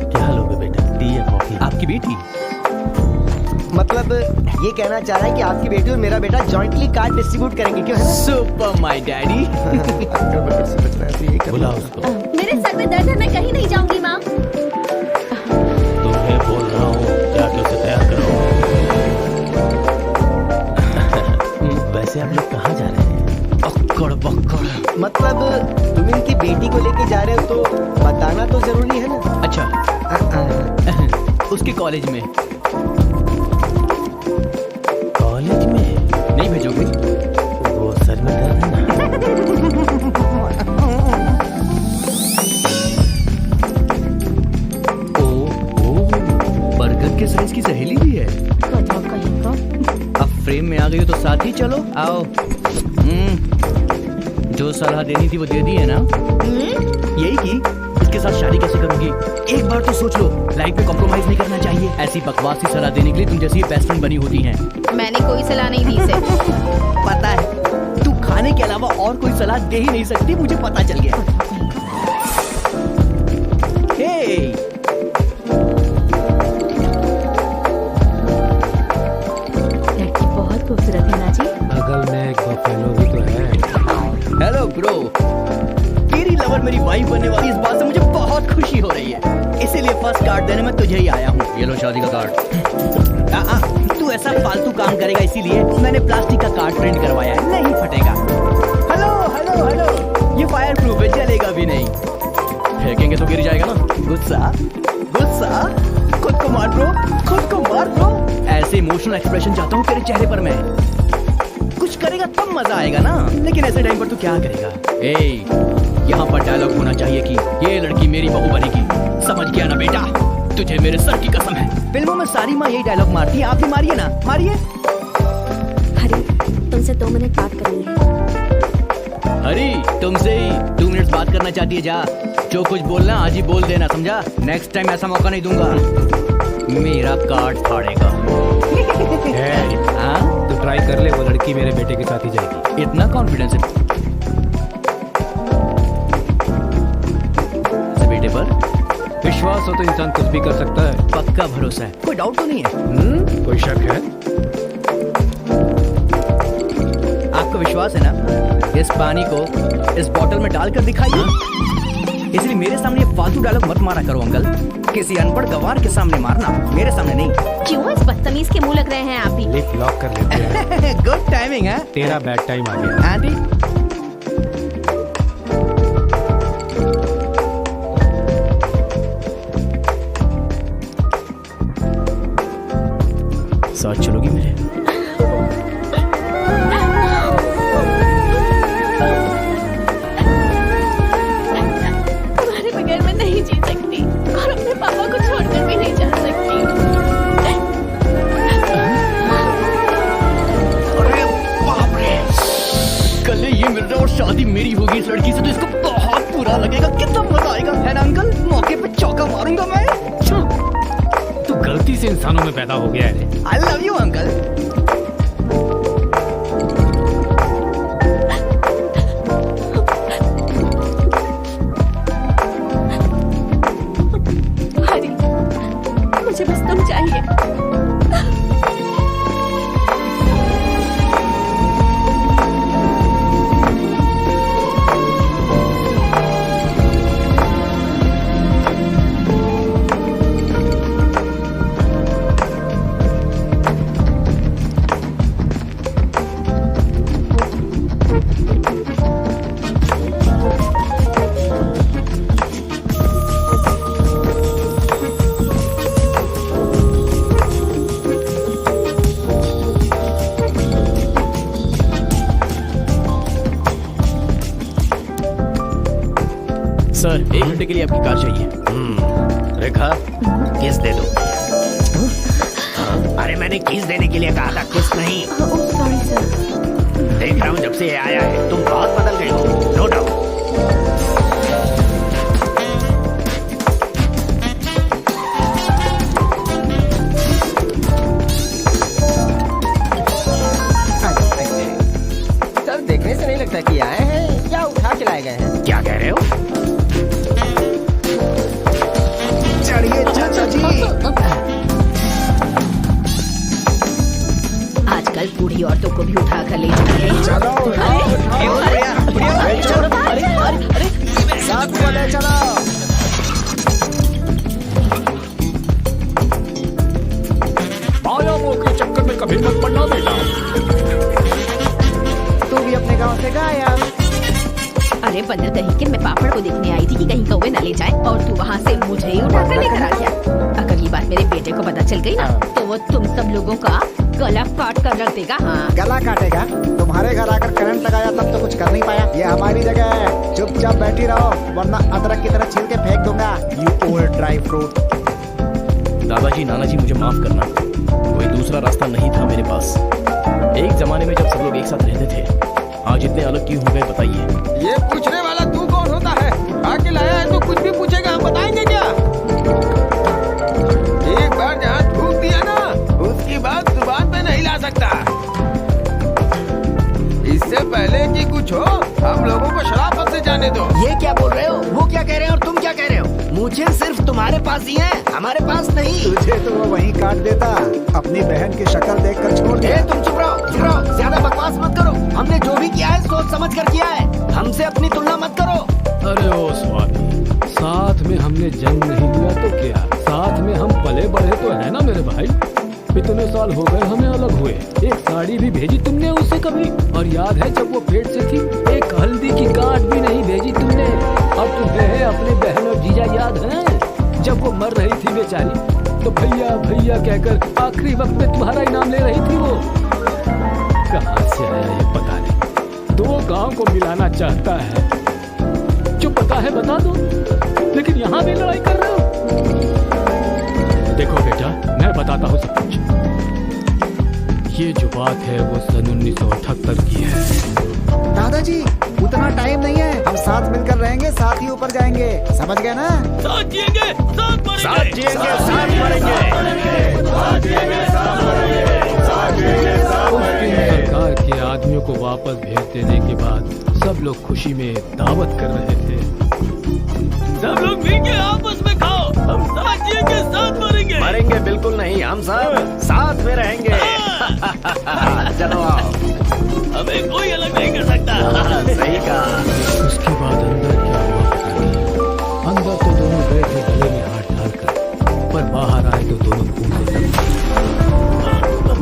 क्या लोगे बेटा, टी या कॉफी? आपकी बेटी? मतलब ये कहना चाह रहा है कि आपकी बेटी और मेरा बेटा जॉइंटली कार्ड डिस्ट्रीब्यूट करेंगे, क्यों है ना? Super my daddy. बुलाओ उसको। मेरे सर में दर्द है, मैं कहीं नहीं जाऊंगी माँ। तुम्हें बोल रहा हूँ जाके उसे तैयार करो। वैसे आप लोग जा रहे हैं? अक्कड़ बक्कड़। मतलब तुम इनकी बेटी को लेके जा रहे हो तो बताना तो जरूरी है ना। अच्छा उसके कॉलेज में। कॉलेज में नहीं भेजोगे? वो सर में दर्द है ना। बरगद के साइज की सहेली भी है। अब फ्रेम में आ गई हो तो साथ ही चलो। आओ। जो सलाह देनी थी वो दे दी है ना? यही की इसके साथ शादी कैसे करोगी? एक बार तो सोच लो। लाइफ में कॉम्प्रोमाइज नहीं करना चाहिए। ऐसी बकवास की सलाह देने के लिए तुम जैसी बेस्ट फ्रेंड बनी होती हैं। मैंने कोई सलाह नहीं दी इसे। पता है तू खाने के अलावा और कोई सलाह दे ही नहीं सकती, मुझे पता चल गया। हे लड़की बहुत खूबसूरत है ना जी। बगल में एक बफेलो भी तो है। हेलो ब्रो, तेरी लवर मेरी वाइफ बनने वाली इस बात से मुझे बहुत खुशी हो रही है, इसीलिए फर्स्ट कार्ड देने में तुझे ही आया हूँ। ये लो शादी का कार्ड। तू ऐसा फालतू काम करेगा इसीलिए मैंने प्लास्टिक का कार्ड प्रिंट करवाया है, नहीं फटेगा। हेलो हेलो हेलो, ये फायर प्रूफ है, जलेगा भी नहीं। फेंकेंगे तो गिर जाएगा ना। गुस्सा गुस्सा, खुद को मार ब्रो, खुद को मार ब्रो। ऐसे इमोशनल एक्सप्रेशन चाहता हूँ तेरे चेहरे पर मैं। कुछ करेगा तब मजा आएगा ना, लेकिन ऐसे टाइम पर तू क्या करेगा? यहाँ पर डायलॉग होना चाहिए कि ये लड़की मेरी बहू बनेगी, समझ गया ना बेटा? तुझे मेरे सर की कसम है। फिल्मों में सारी माँ यही डायलॉग मारती है, आप भी मारिए ना, मारिए। हरी, तुमसे 2 मिनट बात करनी है। हरी, तुमसे ही 2 मिनट बात करना चाहती है? जा, जो कुछ बोलना आज ही बोल देना, समझा? नेक्स्ट टाइम ऐसा मौका नहीं दूंगा। मेरा कार्ड फाड़ेगा। हाँ? तो ट्राई कर ले, वो लड़की मेरे बेटे के साथ ही जाएगी। इतना कॉन्फिडेंस है बेटे पर? विश्वास हो तो इंसान कुछ भी कर सकता है। पक्का भरोसा है, कोई डाउट तो नहीं है? कोई शक है? आपको विश्वास है ना? इस पानी को इस बोतल में डालकर दिखाइए। इसलिए मेरे सामने ये फालतू डायलॉग मत मारा करो अंकल। किसी अनपढ़ गवार के सामने मारना, मेरे सामने नहीं। क्यों इस बदतमीज के मुंह लग रहे हैं आप भी? लिप लॉक कर लेते हैं। गुड टाइमिंग है। तेरा बैड टाइम आ गया। आंटी, साथ चलोगी मेरे? तुम्हारे बगैर मैं नहीं जी सकती और अपने पापा को छोड़कर भी नहीं जा सकती। अरे बाप रे, कल ये मिल रहा और शादी मेरी होगी इस लड़की से, तो इसको बहुत बुरा लगेगा। कितना मजा आएगा, है ना अंकल? मौके पे चौका मारूंगा मैं। तू गलती से इंसानों में पैदा हो गया है। I love you uncle. Hari, मुझे बस तुम चाहिए। सर, 1 घंटे के लिए आपकी कार चाहिए। रेखा, किस दे दो। अरे मैंने किस देने के लिए कहा था, किस नहीं। Sorry sir. देख रहा हूँ जब से ये आया है तुम बहुत बदल गए हो, नो डाउट। सर, देखने से नहीं लगता कि आए हैं या उठा के लाए गए हैं। क्या कह रहे हो? चढ़िए चाचा जी। आजकल बूढ़ी औरतों को भी उठा कर ले जाते हैं। चलो साथ में ले चलो। आयामों के चक्कर में कभी मत पड़ना बेटा। तू भी गांव से गायब। अरे बंदर कहीं के, मैं पापड़ को देखने आई थी कि कहीं कौवे न ले जाए और तू वहाँ से मुझे ही उठा कर लेकर आ गया। अगर ये बात मेरे बेटे को पता चल गई ना तो वो तुम सब लोगों का गला काट कर रख देगा। हाँ, गला काटेगा? तुम्हारे घर आकर करंट लगाया तब तो कुछ कर नहीं पाया। ये हमारी जगह है, चुपचाप बैठी रहो वरना अदरक की तरह छील के फेंक दूंगा। You old dry fruit. दादाजी नानाजी मुझे माफ करना, कोई दूसरा रास्ता नहीं था मेरे पास। एक जमाने में जब सब लोग एक साथ रहते थे, आज इतने अलग क्यों हो गए बताइए। ये पूछने वाला तू कौन होता है? आके लाया है तो कुछ भी पूछेगा, हम बताएंगे क्या? एक बार जहाँ थूक दिया ना, उसकी बात जुबान पे नहीं ला सकता। इससे पहले कि कुछ हो, हम लोगों को शराफत से जाने दो। ये क्या बोल रहे हो? वो क्या कह रहे हैं और तुम क्या कह रहे हो? मुझे सिर्फ तुम्हारे पास ही है, हमारे पास नहीं। तुझे तो वो वहीं काट देता, अपनी बहन की शक्ल देखकर छोड़ दे। तुम चुप रहो, ज्यादा बकवास मत करो। हमने जो भी किया है सोच समझ कर किया है, हमसे अपनी तुलना मत करो। अरे ओ स्वामी, साथ में हमने जन्म नहीं लिया तो क्या, साथ में हम पले बढ़े तो है ना मेरे भाई। इतने साल हो गए हमें अलग हुए, एक साड़ी भी भेजी तुमने उसे कभी? और याद है जब वो पेट से थी, एक हल्दी की गांठ भी नहीं भेजी तुमने। अब तुम्हें अपने बहन और जीजा याद है जब वो मर रही थी बेचारी, तो भैया भैया कहकर आखिरी वक्त में तुम्हारा इनाम ले रही थी। वो कहाँ से आया ये पता नहीं, दो गांव को मिलाना चाहता है। जो पता है बता दो, लेकिन यहाँ भी लड़ाई कर रहे हो। देखो बेटा, मैं बताता हूँ सब कुछ। ये जो बात है वो सन 1978 की है। दादाजी उतना टाइम नहीं है, हम साथ मिलकर रहेंगे, साथ ही ऊपर जाएंगे, समझ गए ना? साथ जिएंगे, साथ मरेंगे, साथ जिएंगे, साथ मरेंगे। उस दिन सरकार के आदमियों को वापस भेज देने के बाद सब लोग खुशी में दावत कर रहे थे। सब लोग मिलके आपस में खाओ, हम साथ जिएंगे, साथ मरेंगे। मरेंगे बिल्कुल नहीं, हम सब साथ में रहेंगे। चलो आओ, हमें कोई अलग नहीं कर सकता। सही कहा। उसके बाद अंदर क्या हुआ पता नहीं। अंदर तो दोनों गए थे गले में हाथ डालकर, पर बाहर आए तो दोनों खून से तप।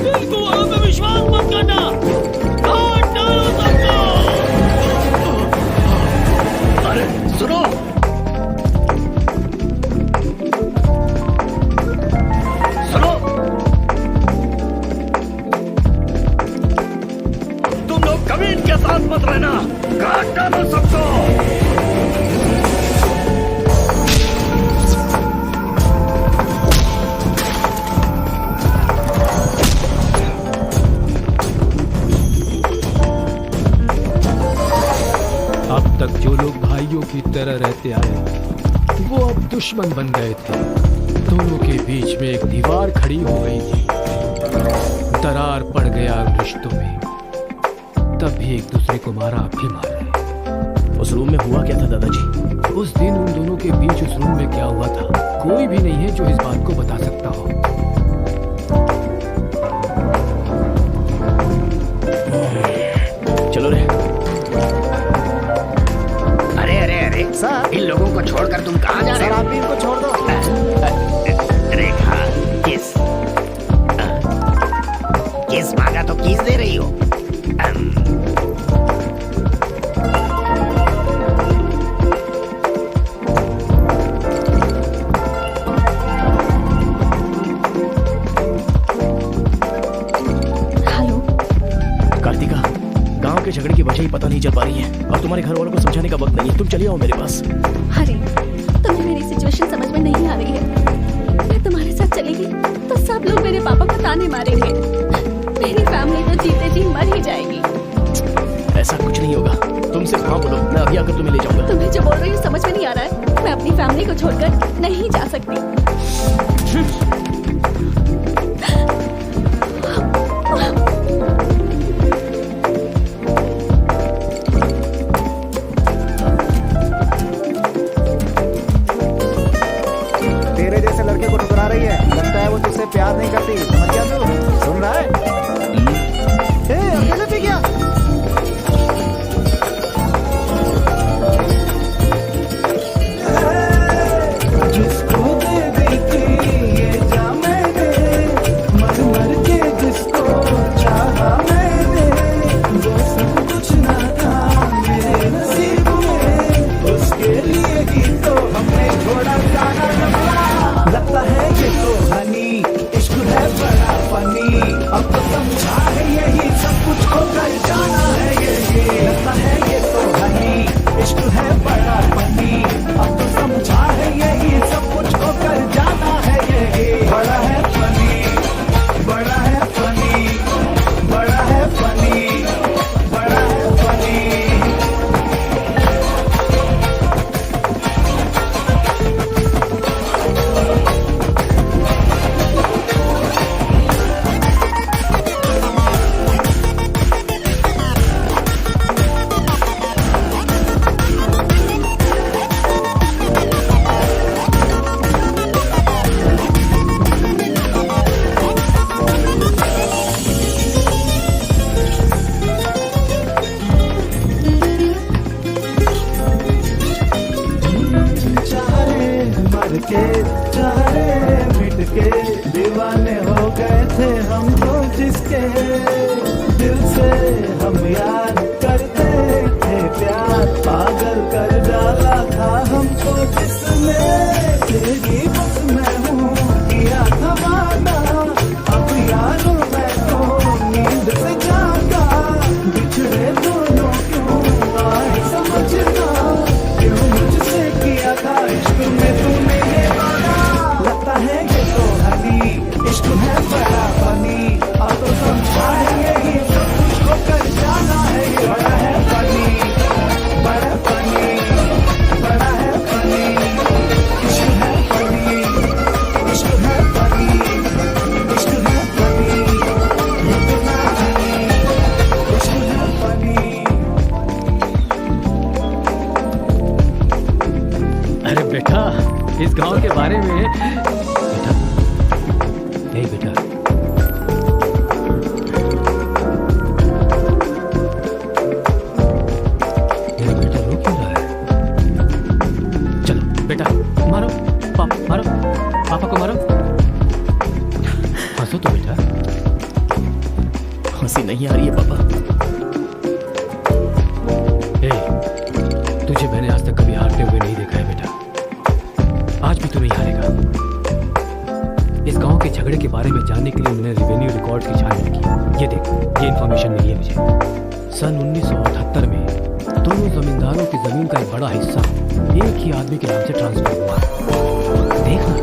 दिल को वहाँ पे विश्वास मत करना, काट डालो सबको। अरे सुनो, सुनो, तुम लोग कभी इनके साथ मत रहना, काट डालो सबको। अब तक जो लोग भाइयों की तरह रहते आए वो अब दुश्मन बन गए थे। दोनों के बीच में एक दीवार खड़ी हो गई थी, दरार पड़ गया रिश्तों में। तब भी एक दूसरे को मारा, अब भी मार रहे। उस रूम में हुआ क्या था दादाजी? उस दिन उन दोनों के बीच उस रूम में क्या हुआ था, कोई भी नहीं है जो इस बात को बता सकता हो। चलो रे। सर, इन लोगों को छोड़कर तुम कहाँ जा रहे हो? सर, आप भी इनको छोड़ दो। रेखा, किस मांगा तो किस दे रही हो? हेलो कार्तिका, गांव के झगड़े की वजह ही पता नहीं चल पा रही है और तुम्हारे घर वालों को समझाने का वक्त नहीं है। तुम चली आओ मेरे पास। अरे तुम्हें मेरी सिचुएशन समझ में नहीं आ रही है। मैं तुम्हारे साथ चलेगी तो सब लोग मेरे पापा को ताने मारेंगे। मेरी फैमिली तो जीते जी मर ही जाएगी। ऐसा कुछ नहीं होगा, तुम सिर्फ हाँ बोलो, मैं अभी आकर तुम्हें ले जाऊंगा। तुम्हें जो बोल रही हूँ समझ में नहीं आ रहा है। मैं अपनी फैमिली को छोड़कर नहीं जा सकती। तेरे जैसे लड़के को ठुकरा रही है, लगता है वो तुझसे प्यार नहीं करती। समझ गया तू? सुन रहा है? अकेले पी गया? जिसको दे के दीवाने हो गए थे हम तो जिसके दिल से हम याद करते थे प्यार पागल कर डाला था हमको जिसने तेरी बस में हूँ किया था वादा अब यारों मैं तो नींद से जागा बिछड़े दोनों क्यों आए समझना क्यों मुझसे किया था इश्क में तूने ये वादा लगता है ये तो हनी इश्क है बड़ा फनी अब तो समझाएंगे ही सब कुछ को कर जाना है ये बड़ा है फनी बड़ा फनी बड़ा है फनी इश्क है फनी इश्क है फनी इश्क है फनी इतना हनी इश्क है फनी। अरे बेटा इस गांव के बारे में बेटा नहीं बेटा मेरा बेटा रो क्यों रहा है? चलो बेटा मारो मारो पापा को मारो हंसो तो बेटा। हंसी नहीं आ रही है पापा। तुझे मैंने आज तक कभी हारते हुए नहीं देखा है बेटा, आज भी तू नहीं हारेगा। इस गांव के झगड़े के बारे में जानने के लिए मैंने रेवेन्यू रिकॉर्ड की छानबीन की। ये देख, ये इन्फॉर्मेशन मिली है मुझे। सन 1978 में दोनों जमींदारों की जमीन का एक बड़ा हिस्सा एक ही आदमी के नाम से ट्रांसफर हुआ। देखना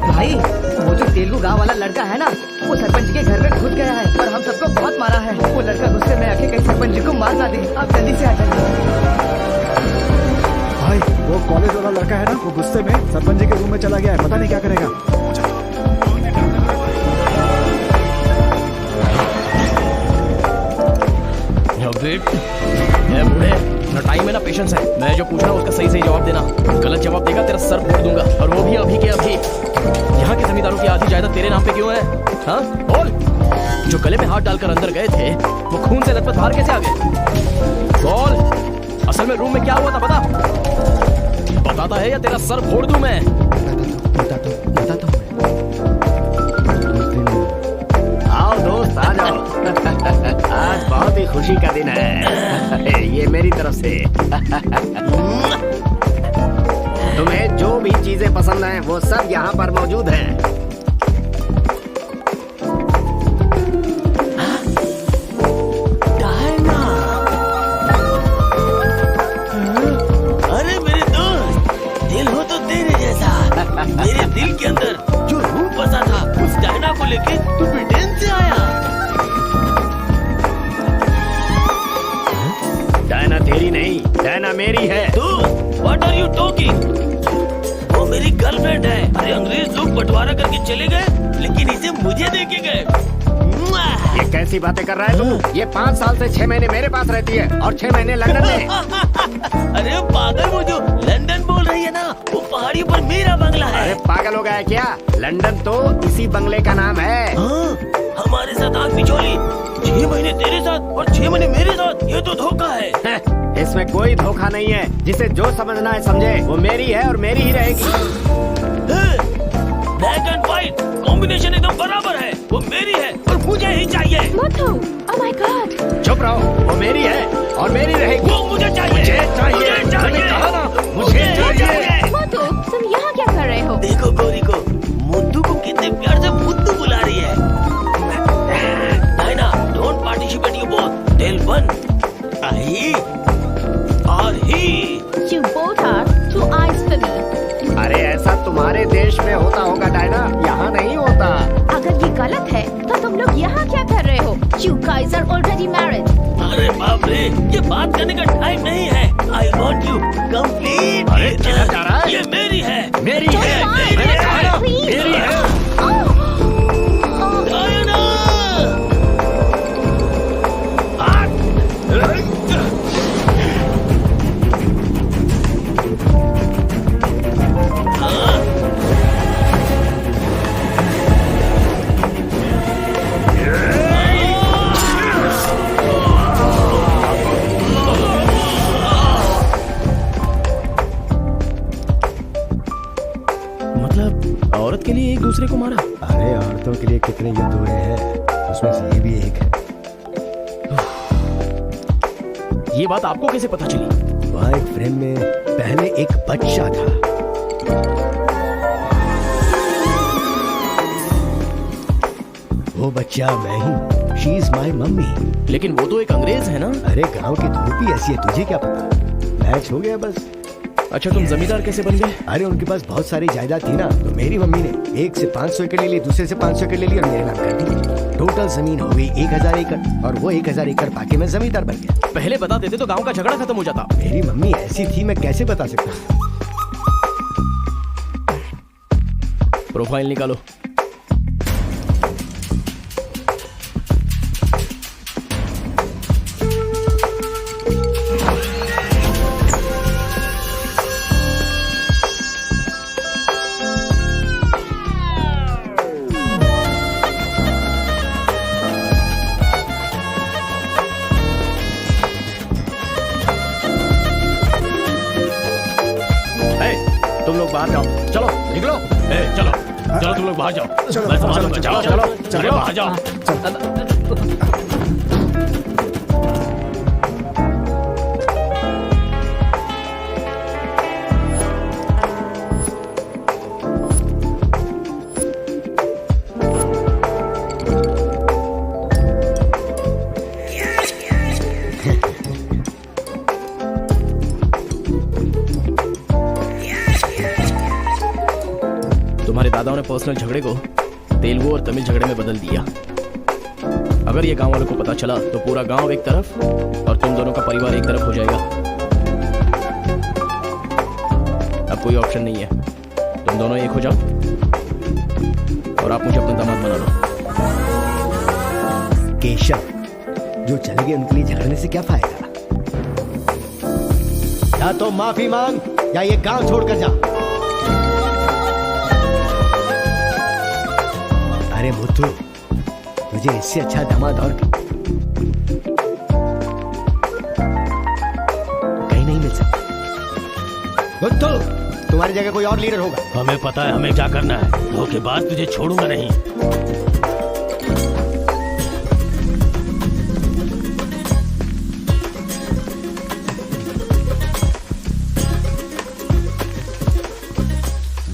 भाई वो जो तेलुगु गांव वाला लड़का है ना, वो सरपंच के घर में घुस गया है और हम सबको बहुत मारा है। वो लड़का गुस्से में आके कहीं सरपंच जी को मार ना दे। आप जल्दी से आ जाइए। भाई वो कॉलेज वाला लड़का है ना, वो गुस्से में सरपंच जी के रूम में चला गया है, पता नहीं क्या करेगा। बूढ़े ना टाइम है ना पेशेंस है। मैं जो पूछ रहा हूँ उसका सही सही जवाब देना। गलत जवाब देगा तेरा सर फोड़ दूंगा, और वो भी अभी के अभी। यहाँ के जमींदारों की आधी जायदाद तेरे नाम पे क्यों है? हाँ बोल। जो गले में हाथ डालकर अंदर गए थे वो खून से लथपथ बाहर कैसे आ गए? बोल, असल में रूम में क्या हुआ था पता? बताता है या तेरा सर फोड़ दूं मैं? बताता हूँ। आओ दोस्त आ जाओ। आज बहुत ही खुशी का दिन है ये मेरी तरफ से। तुम्हें जो भी चीजें पसंद हैं वो सब यहाँ पर मौजूद हैं। अरे मेरे दोस्त, दिल हो तो तेरे जैसा। मेरे दिल के अंदर जो रूह बसा था उस डायना को लेके तू ब्रिटेन से आया। डायना तेरी नहीं, डायना मेरी है। What are you talking? वो मेरी गर्लफ्रेंड है। अरे अंग्रेज लोग बंटवारा करके चले गए, लेकिन इसे मुझे दे के गए। ये कैसी बातें कर रहा है तू? ये 5 साल से 6 महीने मेरे पास रहती है और 6 महीने लंदन में। अरे पागल, वो जो लंदन बोल रही है ना, वो पहाड़ी पर मेरा बंगला है। अरे पागल हो गया है क्या? लंदन तो इसी बंगले का नाम है। हाँ, हमारे साथ आग बिचौली। 6 महीने तेरे साथ और 6 महीने मेरे साथ, ये तो धोखा है। इसमें कोई धोखा नहीं है। जिसे जो समझना है समझे। वो मेरी है और मेरी ही रहेगी। ब्लैक एंड व्हाइट कॉम्बिनेशन एकदम बराबर है। वो मेरी है और मुझे ही चाहिए। Oh my God. चुप रहो, वो मेरी है और मेरी रहेगी। वो मुझे चाहिए। मुझे चाहिए। मुझे चाहिए। मोटू, तुम यहाँ क्या कर रहे हो? देखो गौरी को, मुद्दू को कितने प्यार से मुद्दू बुला रही है। Naina, don't participate you both. Tell 1 I और he. You both are too eyes for me. अरे ऐसा तुम्हारे देश में होता होगा डायना, यहाँ नहीं होता। अगर ये गलत है तो तुम लोग यहाँ क्या कर रहे हो? You guys are already married. अरे बाप रे, ये बात करने का टाइम नहीं है। I want you complete। अरे किधर जा रहा है? ये मेरी है, मेरी Don't है, mind, मेरी है, please. मेरी है। डायना! मतलब औरत के लिए एक दूसरे को मारा? अरे औरतों के लिए कितने युद्ध हुए हैं, उसमें से ये भी एक है। ये बात आपको कैसे पता चली? वहाँ एक फ्रेम में पहले एक बच्चा था। वो बच्चा मैं ही। She is my mummy. लेकिन वो तो एक अंग्रेज है ना? अरे गांव की धोबी ऐसी है, तुझे क्या पता। मैच हो गया बस। अच्छा, तुम जमींदार कैसे बन गए? अरे उनके पास बहुत सारी जायदाद थी ना, तो मेरी मम्मी ने एक से 500 एकड़ ले ली, दूसरे से 500 एकड़ ले ली और मेरे नाम कर दी। टोटल जमीन हो गई 1000 एकड़, और वो 1000 एकड़ पाके मैं जमींदार बन गया। पहले बता देते तो गांव का झगड़ा खत्म हो जाता। मेरी मम्मी ऐसी थी, मैं कैसे बता सकता। प्रोफाइल निकालो। तुम लोग बाहर जाओ, चलो निकलो। चलो चलो, तुम लोग बाहर जाओ। मैं संभालूंगा, जाओ चलो बाहर जाओ। तुम्हारे दादाओं ने पर्सनल झगड़े को तेलुगु और तमिल झगड़े में बदल दिया। अगर ये गांव वालों को पता चला तो पूरा गांव एक तरफ और तुम दोनों का परिवार एक तरफ हो जाएगा। अब कोई ऑप्शन नहीं है, तुम दोनों एक हो जाओ और आप मुझे अपना दामाद बना लो। केशव, जो चले गए उनके लिए झगड़ने से क्या फायदा। या तो माफी मांग या ये गांव छोड़कर जा। अरे मुत्तू, मुझे इससे अच्छा दामाद और कहीं नहीं मिल सकता। मुत्तू, तुम्हारी जगह कोई और लीडर होगा। हमें पता है हमें क्या करना है, धोखेबाज तुझे छोड़ूंगा नहीं।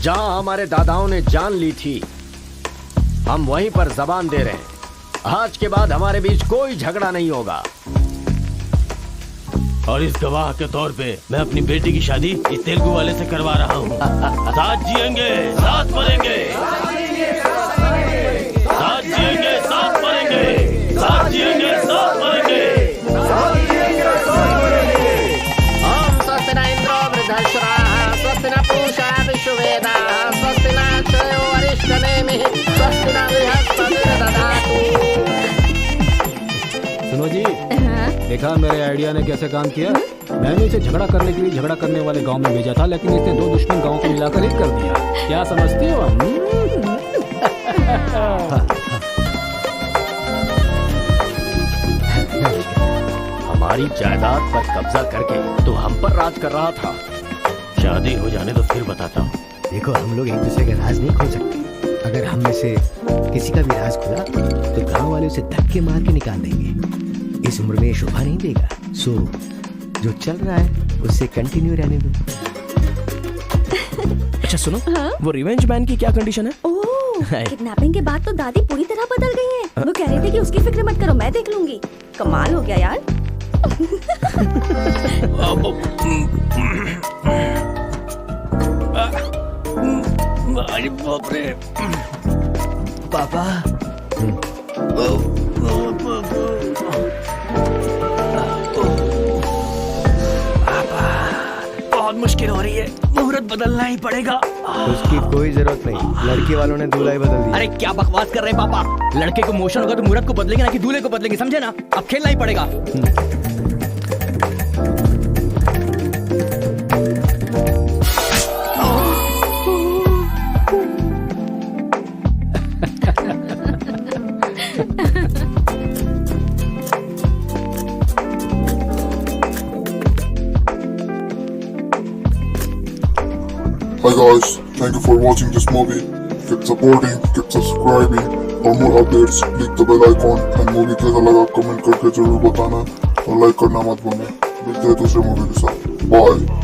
जहां हमारे दादाओं ने जान ली थी, हम वहीं पर जबान दे रहे हैं। आज के बाद हमारे बीच कोई झगड़ा नहीं होगा। और इस गवाह के तौर पे मैं अपनी बेटी की शादी इस तेलुगु वाले से करवा रहा हूँ। साथ जिएंगे, साथ मरेंगे, साथ जिएंगे, साथ मरेंगे, साथ जिएंगे, साथ मरेंगे। ओम स्वस्ति न इंद्रो वृद्धश्रवाः, स्वस्ति न पूषा विश्ववेदाः, स्वस्ति न क्षयो अरिष्टनेमिः, स्वस्ति न बृहस्पतिर्दधातु। सुनो जी, देखा मेरे आइडिया ने कैसे काम किया। मैंने इसे झगड़ा करने के लिए झगड़ा करने वाले गांव में भेजा था, लेकिन इसने दो दुश्मन गांव को मिलाकर एक कर दिया। क्या समझती हो? हमारी जायदाद पर कब्जा करके तो हम पर राज कर रहा था। शादी हो जाने तो फिर बताता हूँ। देखो, हम लोग एक दूसरे का राज नहीं खोल सकते। अगर हम में से किसी का भी राज खुला तो गांव वाले उसे धक्के मार के निकाल देंगे। इस उम्र में शोभा नहीं देगा। सो जो चल रहा है उससे कंटिन्यू रहने दो। अच्छा सुनो, वो रिवेंज मैन की क्या कंडीशन है? किडनैपिंग के बाद तो दादी पूरी तरह बदल गई हैं। वो कह रही थी कि उसकी फिक्र मत करो, मैं देख लूंगी। कमाल हो गया यार। अरे बाप रे पापा। बहुत मुश्किल हो रही है, मुहूर्त बदलना ही पड़ेगा। उसकी कोई जरूरत नहीं, लड़की वालों ने दूल्हा ही बदल दिया। अरे क्या बकवास कर रहे हैं पापा, लड़के को मोशन होगा तो मुहूर्त को बदलेंगे ना कि दूल्हे को बदलेंगे, समझे ना? अब खेलना ही पड़ेगा। Hi guys, thank you for watching this movie. Keep supporting, keep subscribing. For more updates, click the bell icon and movie कैसा लगा कमेंट करके जरूर बताना और लाइक करना मत भूलना। मिलते हैं दूसरे मूवी के साथ। बाय।